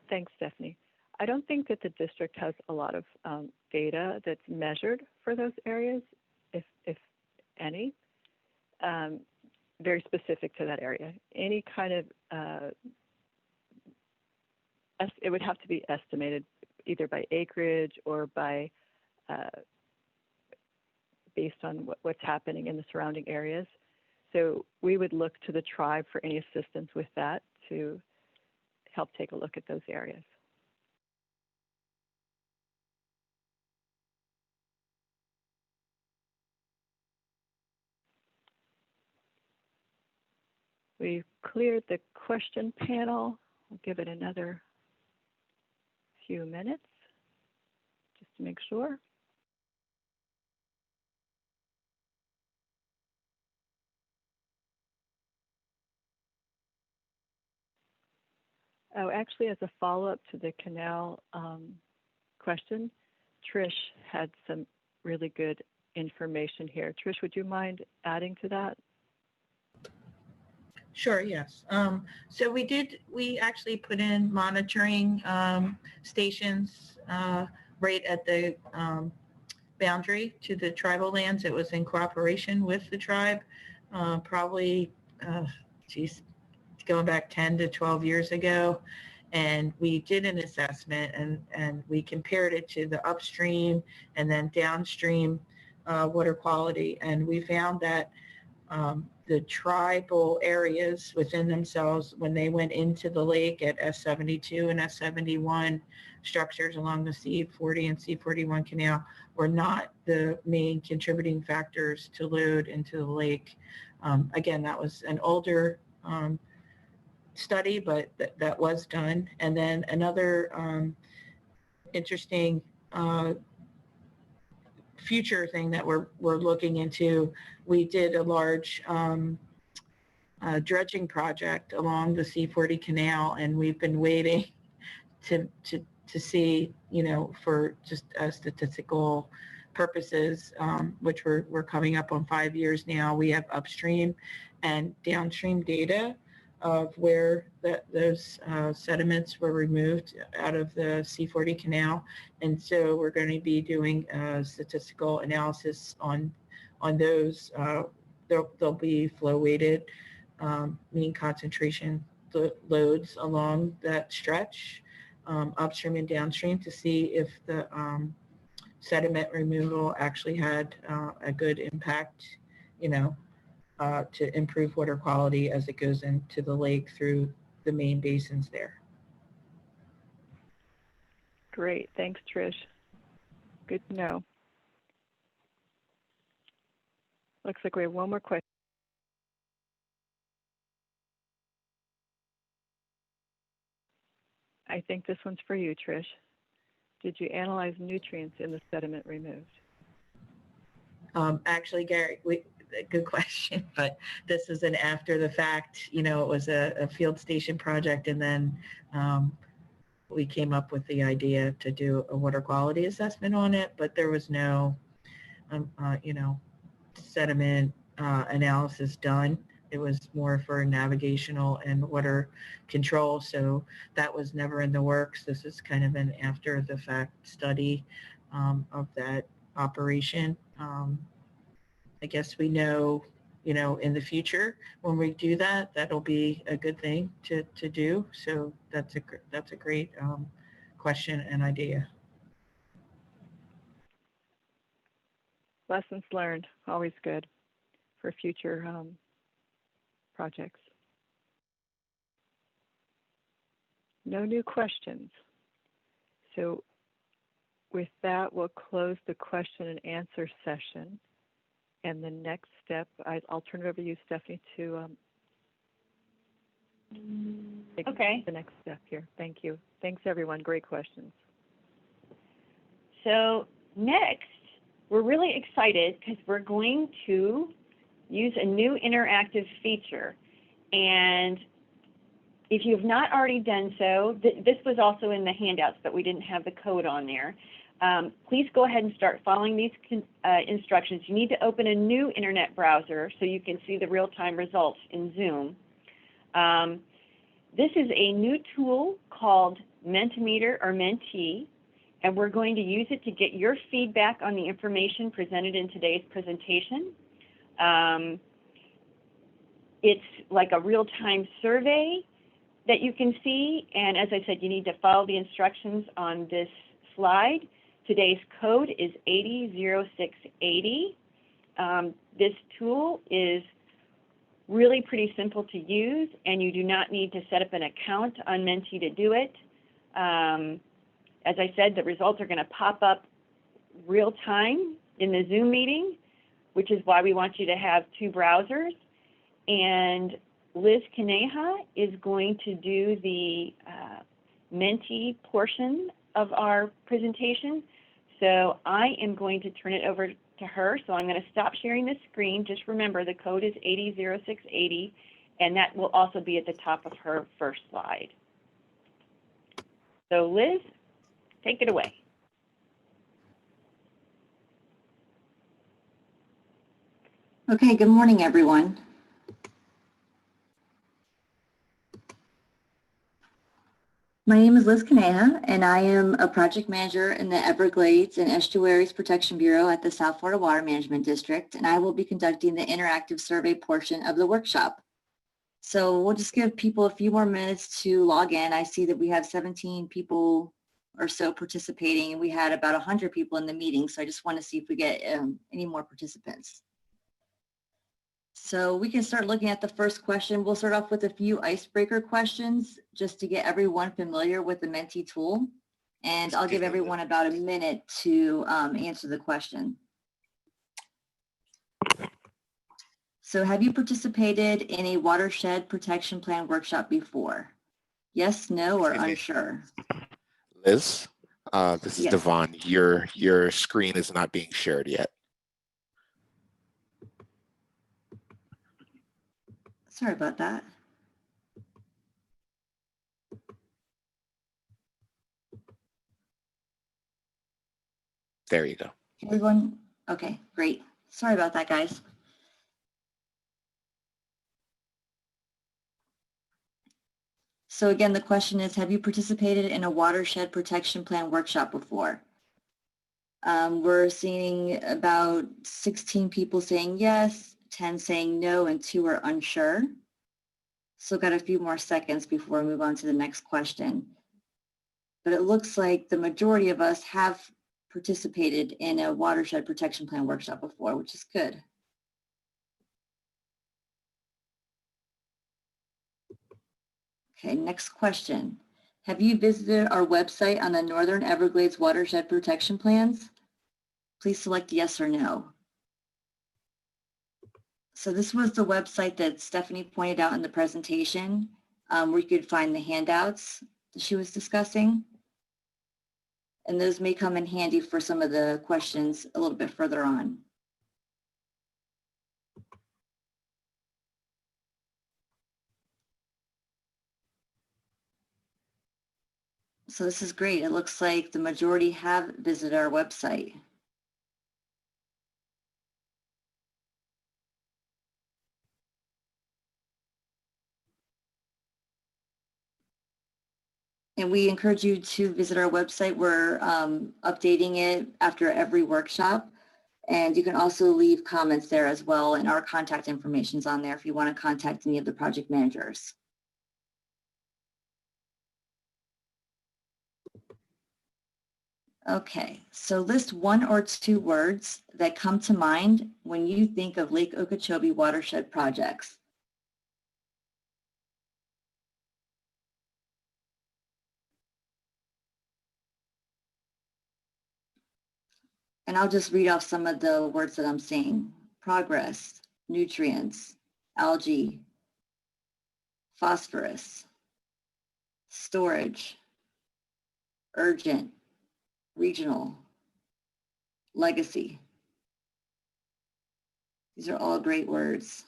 Thanks, Stephanie. I don't think that the district has a lot of data that's measured for those areas, if any, very specific to that area. Any kind of it would have to be estimated either by acreage or by based on what's happening in the surrounding areas. So we would look to the tribe for any assistance with that to help take a look at those areas. We've cleared the question panel. We'll give it another few minutes just to make sure. Oh, actually, as a follow-up to the canal question, Trish had some really good information here. Trish, would you mind adding to that? Sure, yes. So we actually put in monitoring stations right at the boundary to the tribal lands. It was in cooperation with the tribe, probably, geez, going back 10 to 12 years ago. And we did an assessment and we compared it to the upstream and then downstream water quality. And we found that the tribal areas within themselves, when they went into the lake at S72 and S71 structures along the C40 and C41 canal, were not the main contributing factors to load into the lake. Again, that was an older study, but that was done. And then another interesting future thing that we're looking into, we did a large dredging project along the C40 canal, and we've been waiting to see, for just statistical purposes, which we're coming up on 5 years now. We have upstream and downstream data of where those sediments were removed out of the C40 canal. And so we're going to be doing statistical analysis on those. They'll be flow weighted, mean concentration loads along that stretch, upstream and downstream, to see if the sediment removal actually had a good impact, to improve water quality as it goes into the lake through the main basins there. Great, thanks, Trish. Good to know. Looks like we have one more question. I think this one's for you, Trish. Did you analyze nutrients in the sediment removed? Actually, Gary, good question, but this is an after the fact. It was a field station project, and then we came up with the idea to do a water quality assessment on it, but there was no, sediment analysis done. It was more for navigational and water control, so that was never in the works. This is kind of an after the fact study of that operation. I guess we know, in the future when we do that, that'll be a good thing to do. So that's a great question and idea. Lessons learned, always good for future projects. No new questions. So with that, we'll close the question and answer session. And the next step, I'll turn it over to you, Stephanie, to take the next step here. Thank you. Thanks, everyone. Great questions. So next, we're really excited because we're going to use a new interactive feature. And if you have not already done so, this was also in the handouts, but we didn't have the code on there. Please go ahead and start following these instructions. You need to open a new internet browser so you can see the real-time results in Zoom. This is a new tool called Mendte Meter or Mendte, and we're going to use it to get your feedback on the information presented in today's presentation. It's like a real-time survey that you can see, and as I said, you need to follow the instructions on this slide. Today's code is 800680. This tool is really pretty simple to use, and you do not need to set up an account on Mendte to do it. As I said, the results are going to pop up real time in the Zoom meeting, which is why we want you to have two browsers. And Liz Kaneha is going to do the Mendte portion of our presentation. So I am going to turn it over to her. So I'm going to stop sharing the screen. Just remember the code is 800680, and that will also be at the top of her first slide. So Liz, take it away. Okay, good morning, everyone. My name is Liz Caneha, and I am a project manager in the Everglades and Estuaries Protection Bureau at the South Florida Water Management District, and I will be conducting the interactive survey portion of the workshop. So we'll just give people a few more minutes to log in. I see that we have 17 people or so participating, and we had about 100 people in the meeting, so I just want to see if we get any more participants. So we can start looking at the first question. We'll start off with a few icebreaker questions just to get everyone familiar with the Mendte tool. And I'll give everyone about a minute to answer the question. So have you participated in a watershed protection plan workshop before? Yes, no, or unsure? Liz, this is Yes. Devon. Your screen is not being shared yet. Sorry about that. There you go. Everyone, okay, great. Sorry about that, guys. So again, the question is, have you participated in a watershed protection plan workshop before? We're seeing about 16 people saying yes, 10 saying no, and 2 are unsure. So got a few more seconds before we move on to the next question. But it looks like the majority of us have participated in a watershed protection plan workshop before, which is good. Okay, next question. Have you visited our website on the Northern Everglades Watershed Protection Plans? Please select yes or no. So this was the website that Stephanie pointed out in the presentation, where you could find the handouts that she was discussing. And those may come in handy for some of the questions a little bit further on. So this is great. It looks like the majority have visited our website. And we encourage you to visit our website. We're updating it after every workshop. And you can also leave comments there as well. And our contact information is on there if you want to contact any of the project managers. Okay, so list 1 or 2 words that come to mind when you think of Lake Okeechobee watershed projects. And I'll just read off some of the words that I'm seeing. Progress, nutrients, algae, phosphorus, storage, urgent, regional, legacy. These are all great words.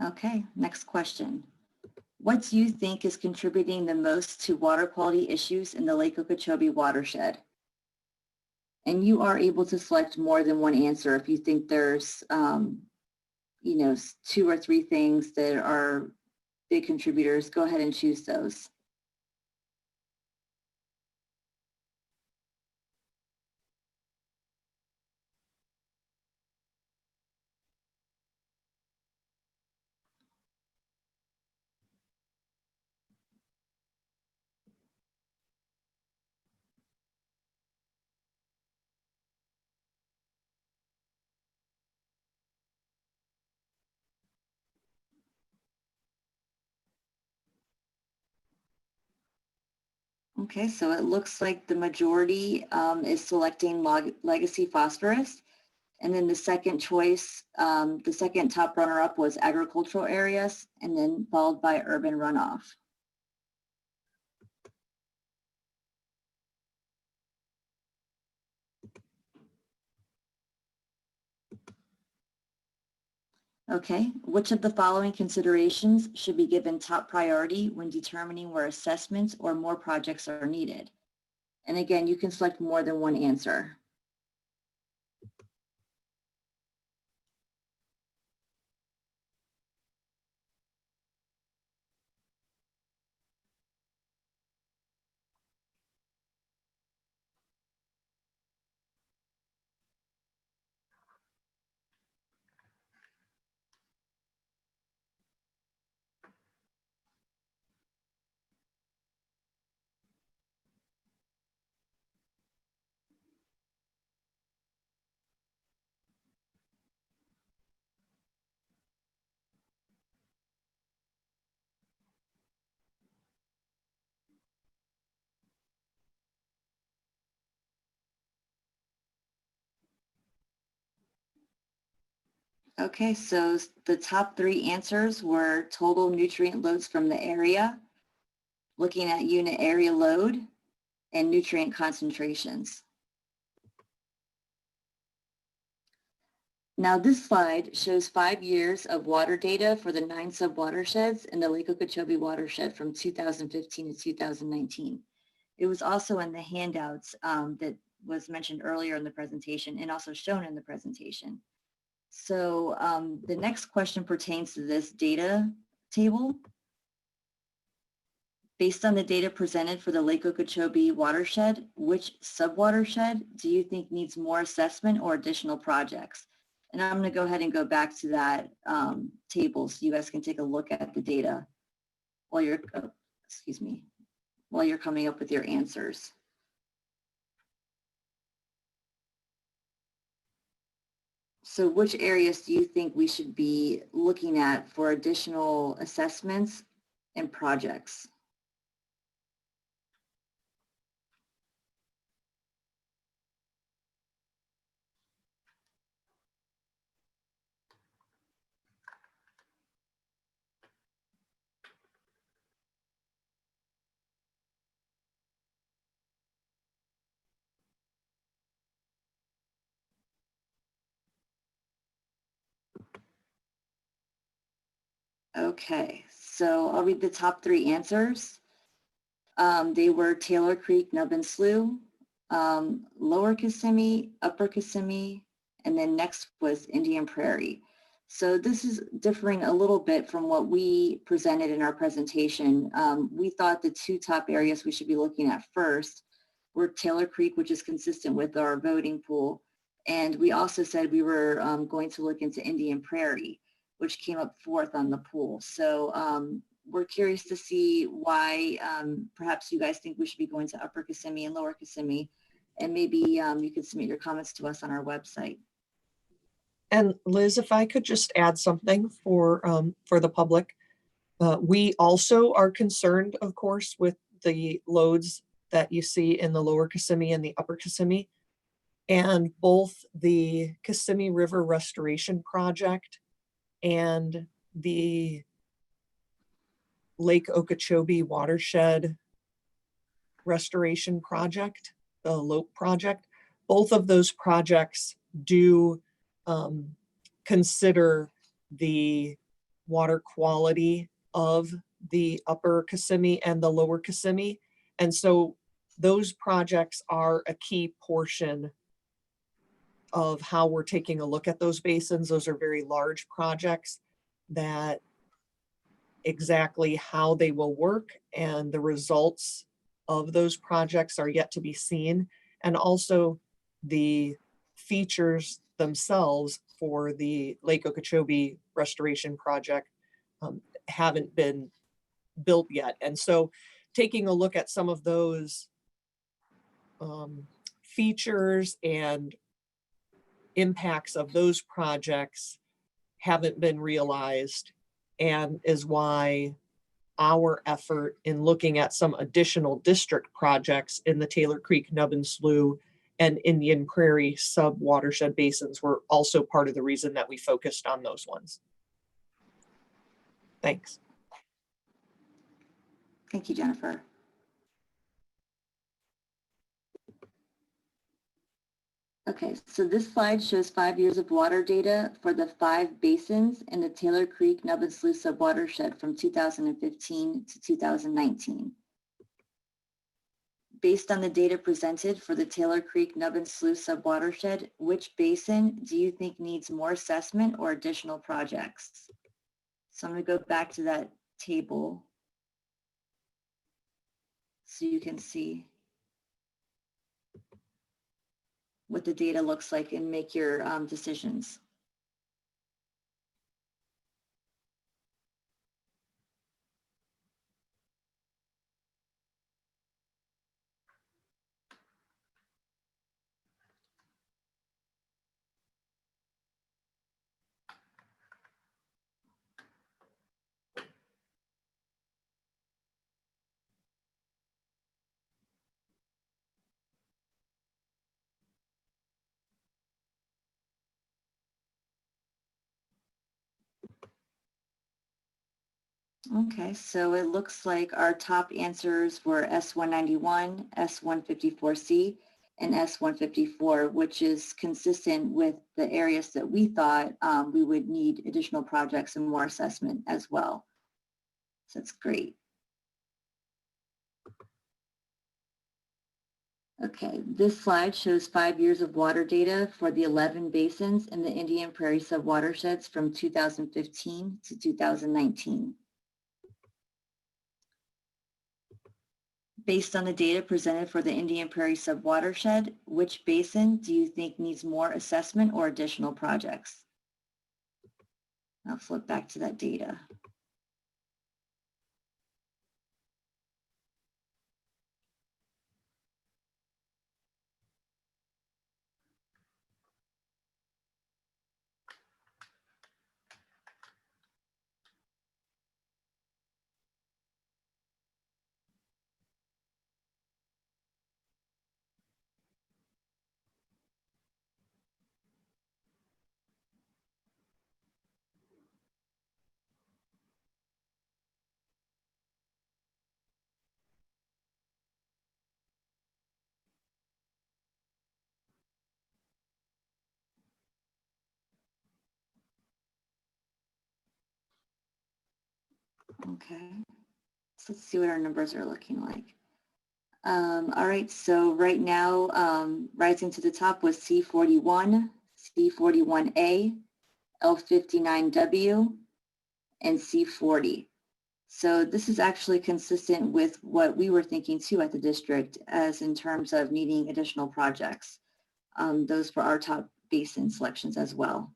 Okay, next question. What do you think is contributing the most to water quality issues in the Lake Okeechobee watershed? And you are able to select more than one answer if you think there's, 2 or 3 things that are big contributors. Go ahead and choose those. Okay, so it looks like the majority is selecting legacy phosphorus. And then the second choice, the second top runner-up was agricultural areas, and then followed by urban runoff. Okay, which of the following considerations should be given top priority when determining where assessments or more projects are needed? And again, you can select more than one answer. Okay, so the top three answers were total nutrient loads from the area, looking at unit area load, and nutrient concentrations. Now this slide shows 5 years of water data for the 9 sub-watersheds in the Lake Okeechobee watershed from 2015 to 2019. It was also in the handouts that was mentioned earlier in the presentation and also shown in the presentation. So the next question pertains to this data table. Based on the data presented for the Lake Okeechobee watershed, which sub-watershed do you think needs more assessment or additional projects? And I'm going to go ahead and go back to that table so you guys can take a look at the data while you're, while you're coming up with your answers. So which areas do you think we should be looking at for additional assessments and projects? Okay, so I'll read the top three answers. They were Taylor Creek, Nub and Slough, Lower Kissimmee, Upper Kissimmee, and then next was Indian Prairie. So this is differing a little bit from what we presented in our presentation. We thought the two top areas we should be looking at first were Taylor Creek, which is consistent with our voting pool. And we also said we were going to look into Indian Prairie, which came up fourth on the pool. So we're curious to see why perhaps you guys think we should be going to Upper Kissimmee and Lower Kissimmee, and maybe you could submit your comments to us on our website. And Liz, if I could just add something for the public. We also are concerned, of course, with the loads that you see in the Lower Kissimmee and the Upper Kissimmee. And both the Kissimmee River Restoration Project and the Lake Okeechobee Watershed Restoration Project, the LOPE project, both of those projects do consider the water quality of the Upper Kissimmee and the Lower Kissimmee. And so those projects are a key portion of how we're taking a look at those basins. Those are very large projects that exactly how they will work and the results of those projects are yet to be seen. And also the features themselves for the Lake Okeechobee Restoration Project haven't been built yet. And so taking a look at some of those features and impacts of those projects haven't been realized, and is why our effort in looking at some additional district projects in the Taylor Creek, Nubbin Slough, and Indian Prairie sub-watershed basins were also part of the reason that we focused on those ones. Thanks. Thank you, Jennifer. Okay, so this slide shows 5 years of water data for the 5 basins in the Taylor Creek, Nubbin Slough sub-watershed from 2015 to 2019. Based on the data presented for the Taylor Creek, Nubbin Slough sub-watershed, which basin do you think needs more assessment or additional projects? So I'm going to go back to that table so you can see what the data looks like and make your decisions. Okay, so it looks like our top answers were S191, S154C, and S154, which is consistent with the areas that we thought we would need additional projects and more assessment as well. So that's great. Okay, this slide shows 5 years of water data for the 11 basins in the Indian Prairie sub-watersheds from 2015 to 2019. Based on the data presented for the Indian Prairie sub-watershed, which basin do you think needs more assessment or additional projects? I'll flip back to that data. Okay, so let's see what our numbers are looking like. All right, so right now, rising to the top was C41, C41A, L59W, and C40. So this is actually consistent with what we were thinking too at the district as in terms of needing additional projects. Those were our top basin selections as well.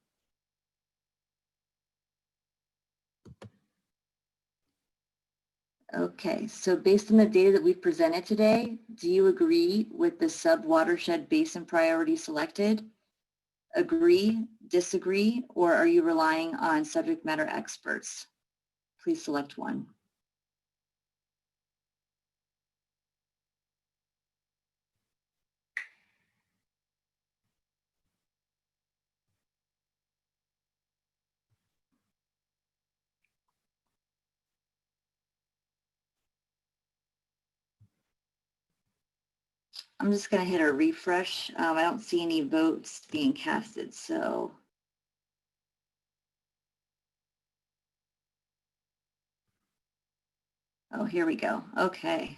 Okay, so based on the data that we've presented today, do you agree with the sub-watershed basin priority selected? Agree, disagree, or are you relying on subject matter experts? Please select one. I'm just going to hit a refresh. I don't see any votes being casted, so. Oh, here we go. Okay.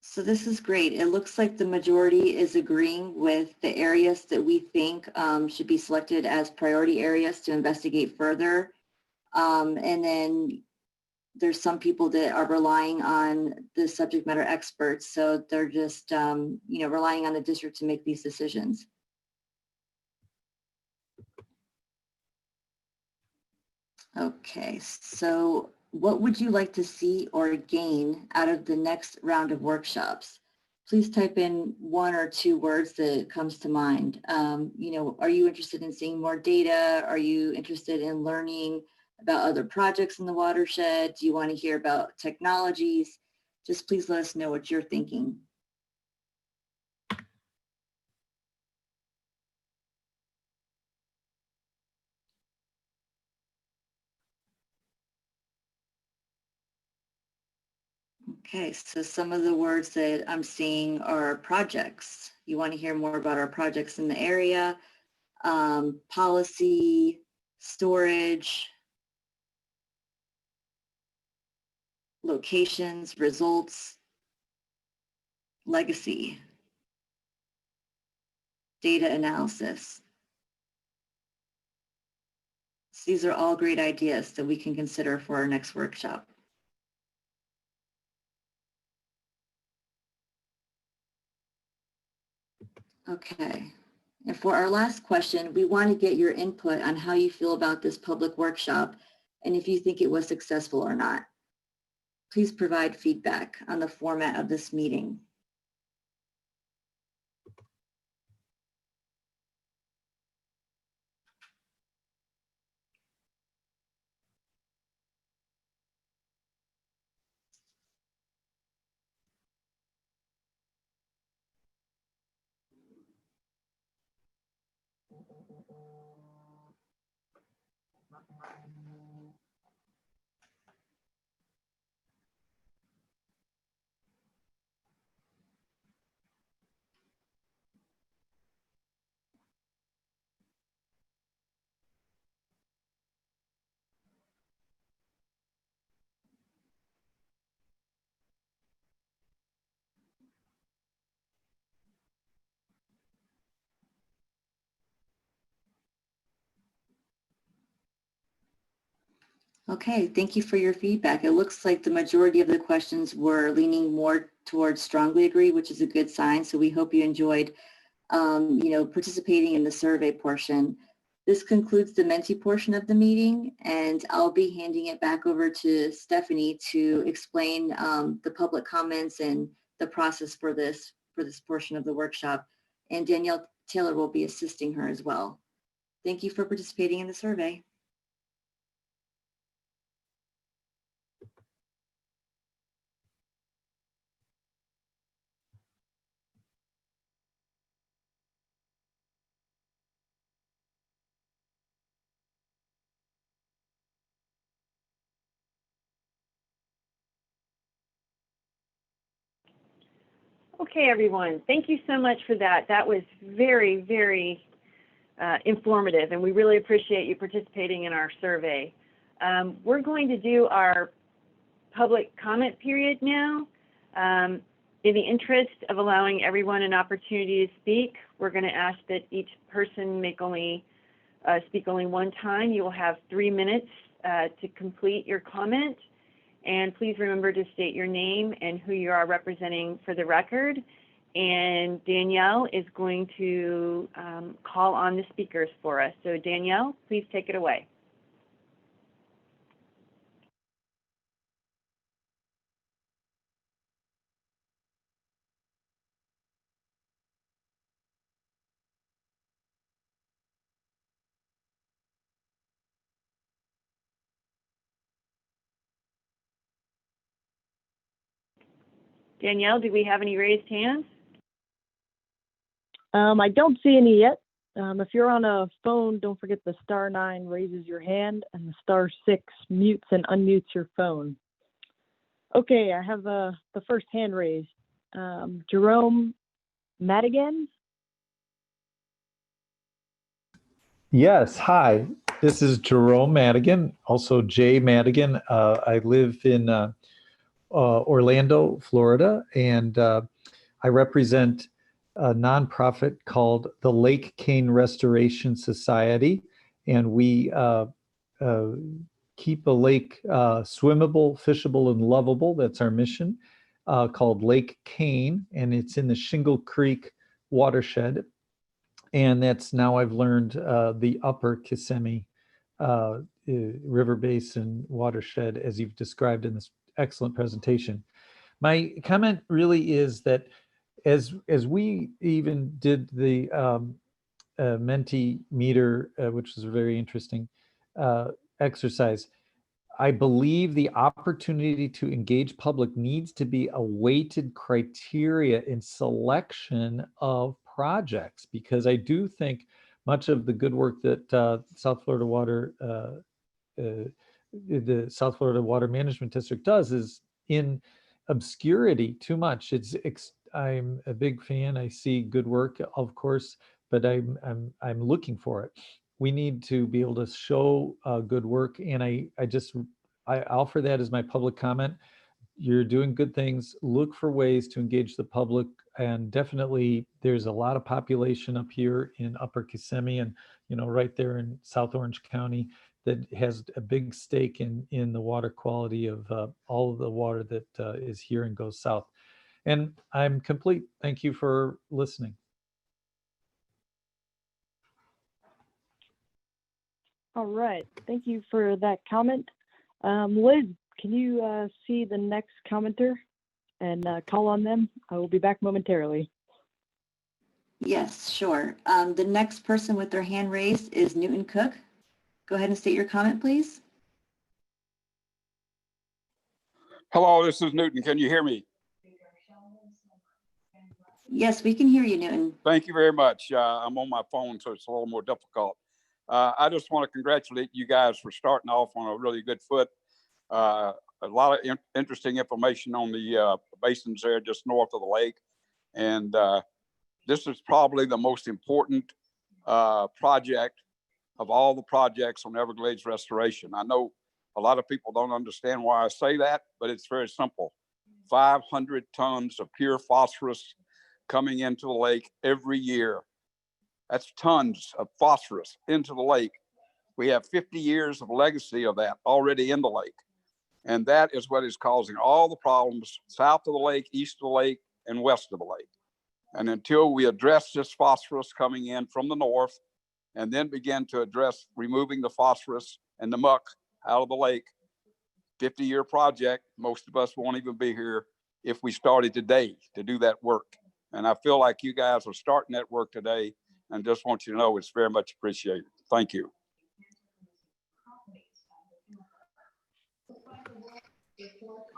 So this is great. It looks like the majority is agreeing with the areas that we think should be selected as priority areas to investigate further. And then there's some people that are relying on the subject matter experts. So they're just, relying on the district to make these decisions. Okay, so what would you like to see or gain out of the next round of workshops? please type in 1 or 2 words that comes to mind. Are you interested in seeing more data? Are you interested in learning about other projects in the watershed? Do you want to hear about technologies? Just please let us know what you're thinking. Okay, so some of the words that I'm seeing are projects. You want to hear more about our projects in the area, policy, storage, locations, results, legacy, data analysis. So these are all great ideas that we can consider for our next workshop. Okay, and for our last question, we want to get your input on how you feel about this public workshop and if you think it was successful or not. Please provide feedback on the format of this meeting. Okay, thank you for your feedback. It looks like the majority of the questions were leaning more towards strongly agree, which is a good sign. So we hope you enjoyed, participating in the survey portion. This concludes the Mendte portion of the meeting, and I'll be handing it back over to Stephanie to explain the public comments and the process for this portion of the workshop. And Danielle Taylor will be assisting her as well. Thank you for participating in the survey. Okay, everyone. Thank you so much for that. That was very, very informative, and we really appreciate you participating in our survey. We're going to do our public comment period now. In the interest of allowing everyone an opportunity to speak, we're going to ask that each person speak only one time. You will have 3 minutes to complete your comment. And please remember to state your name and who you are representing for the record. And Danielle is going to call on the speakers for us. So Danielle, please take it away. Danielle, do we have any raised hands? I don't see any yet. If you're on a phone, don't forget the *9 raises your hand and the *6 mutes and unmutes your phone. Okay, I have the first hand raised. Jerome Madigan. Yes, hi. This is Jerome Madigan, also Jay Madigan. I live in Orlando, Florida, and I represent a nonprofit called the Lake Cane Restoration Society, and we keep a lake swimmable, fishable, and lovable. That's our mission, called Lake Cane, and it's in the Shingle Creek watershed. And that's now I've learned the upper Kissimmee River Basin watershed, as you've described in this excellent presentation. My comment really is that as we even did the Mendte Meter, which was a very interesting exercise, I believe the opportunity to engage public needs to be a weighted criteria in selection of projects, because I do think much of the good work that South Florida Water, the South Florida Water Management District does is in obscurity too much. I'm a big fan. I see good work, of course, but I'm looking for it. We need to be able to show good work, and I offer that as my public comment. You're doing good things. Look for ways to engage the public, and definitely there's a lot of population up here in Upper Kissimmee and right there in South Orange County that has a big stake in the water quality of all of the water that is here and goes south. And I'm complete. Thank you for listening. All right. Thank you for that comment. Liz, can you see the next commenter and call on them? I will be back momentarily. Yes, sure. The next person with their hand raised is Newton Cook. Go ahead and state your comment, please. Hello, this is Newton. Can you hear me? Yes, we can hear you, Newton. Thank you very much. I'm on my phone, so it's a little more difficult. I just want to congratulate you guys for starting off on a really good foot. A lot of interesting information on the basins there just north of the lake. And this is probably the most important project of all the projects on Everglades restoration. I know a lot of people don't understand why I say that, but it's very simple. 500 tons of pure phosphorus coming into the lake every year. That's tons of phosphorus into the lake. We have 50 years of legacy of that already in the lake. And that is what is causing all the problems south of the lake, east of the lake, and west of the lake. And until we address this phosphorus coming in from the north, and then begin to address removing the phosphorus and the muck out of the lake, 50-year project, most of us won't even be here if we started today to do that work. And I feel like you guys are starting that work today, and just want you to know it's very much appreciated. Thank you.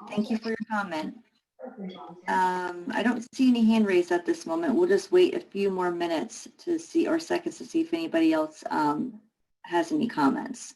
Thank you for your comment. I don't see any hand raised at this moment. We'll just wait a few more minutes to see, or seconds to see if anybody else has any comments.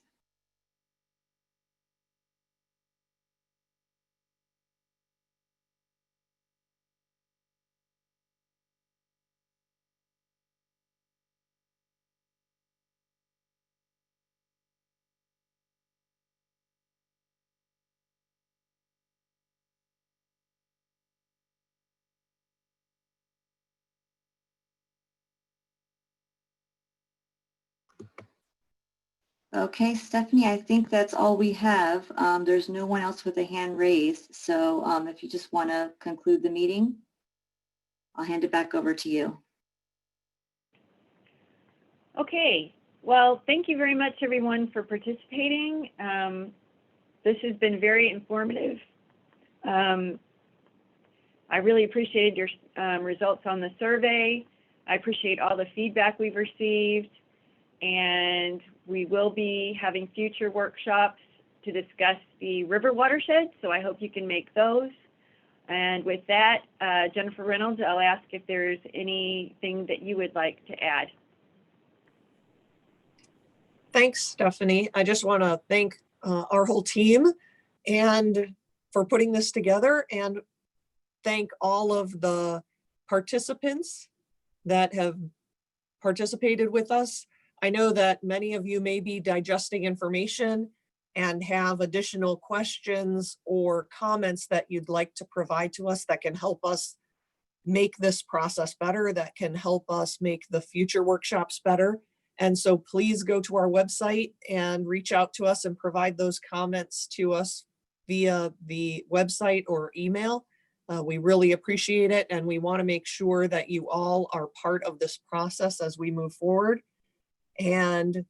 Okay, Stephanie, I think that's all we have. There's no one else with a hand raised. So if you just want to conclude the meeting, I'll hand it back over to you. Okay. Well, thank you very much, everyone, for participating. This has been very informative. I really appreciated your results on the survey. I appreciate all the feedback we've received. And we will be having future workshops to discuss the river watershed, so I hope you can make those. And with that, Jennifer Reynolds, I'll ask if there's anything that you would like to add. Thanks, Stephanie. I just want to thank our whole team and for putting this together, and thank all of the participants that have participated with us. I know that many of you may be digesting information and have additional questions or comments that you'd like to provide to us that can help us make this process better, that can help us make the future workshops better. And so please go to our website and reach out to us and provide those comments to us via the website or email. We really appreciate it, and we want to make sure that you all are part of this process as we move forward. And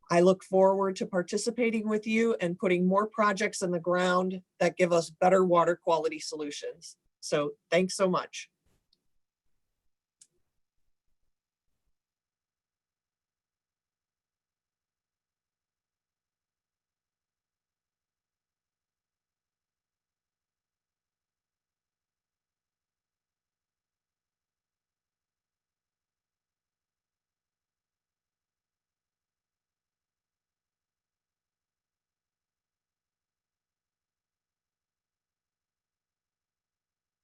I look forward to participating with you and putting more projects in the ground that give us better water quality solutions. So thanks so much.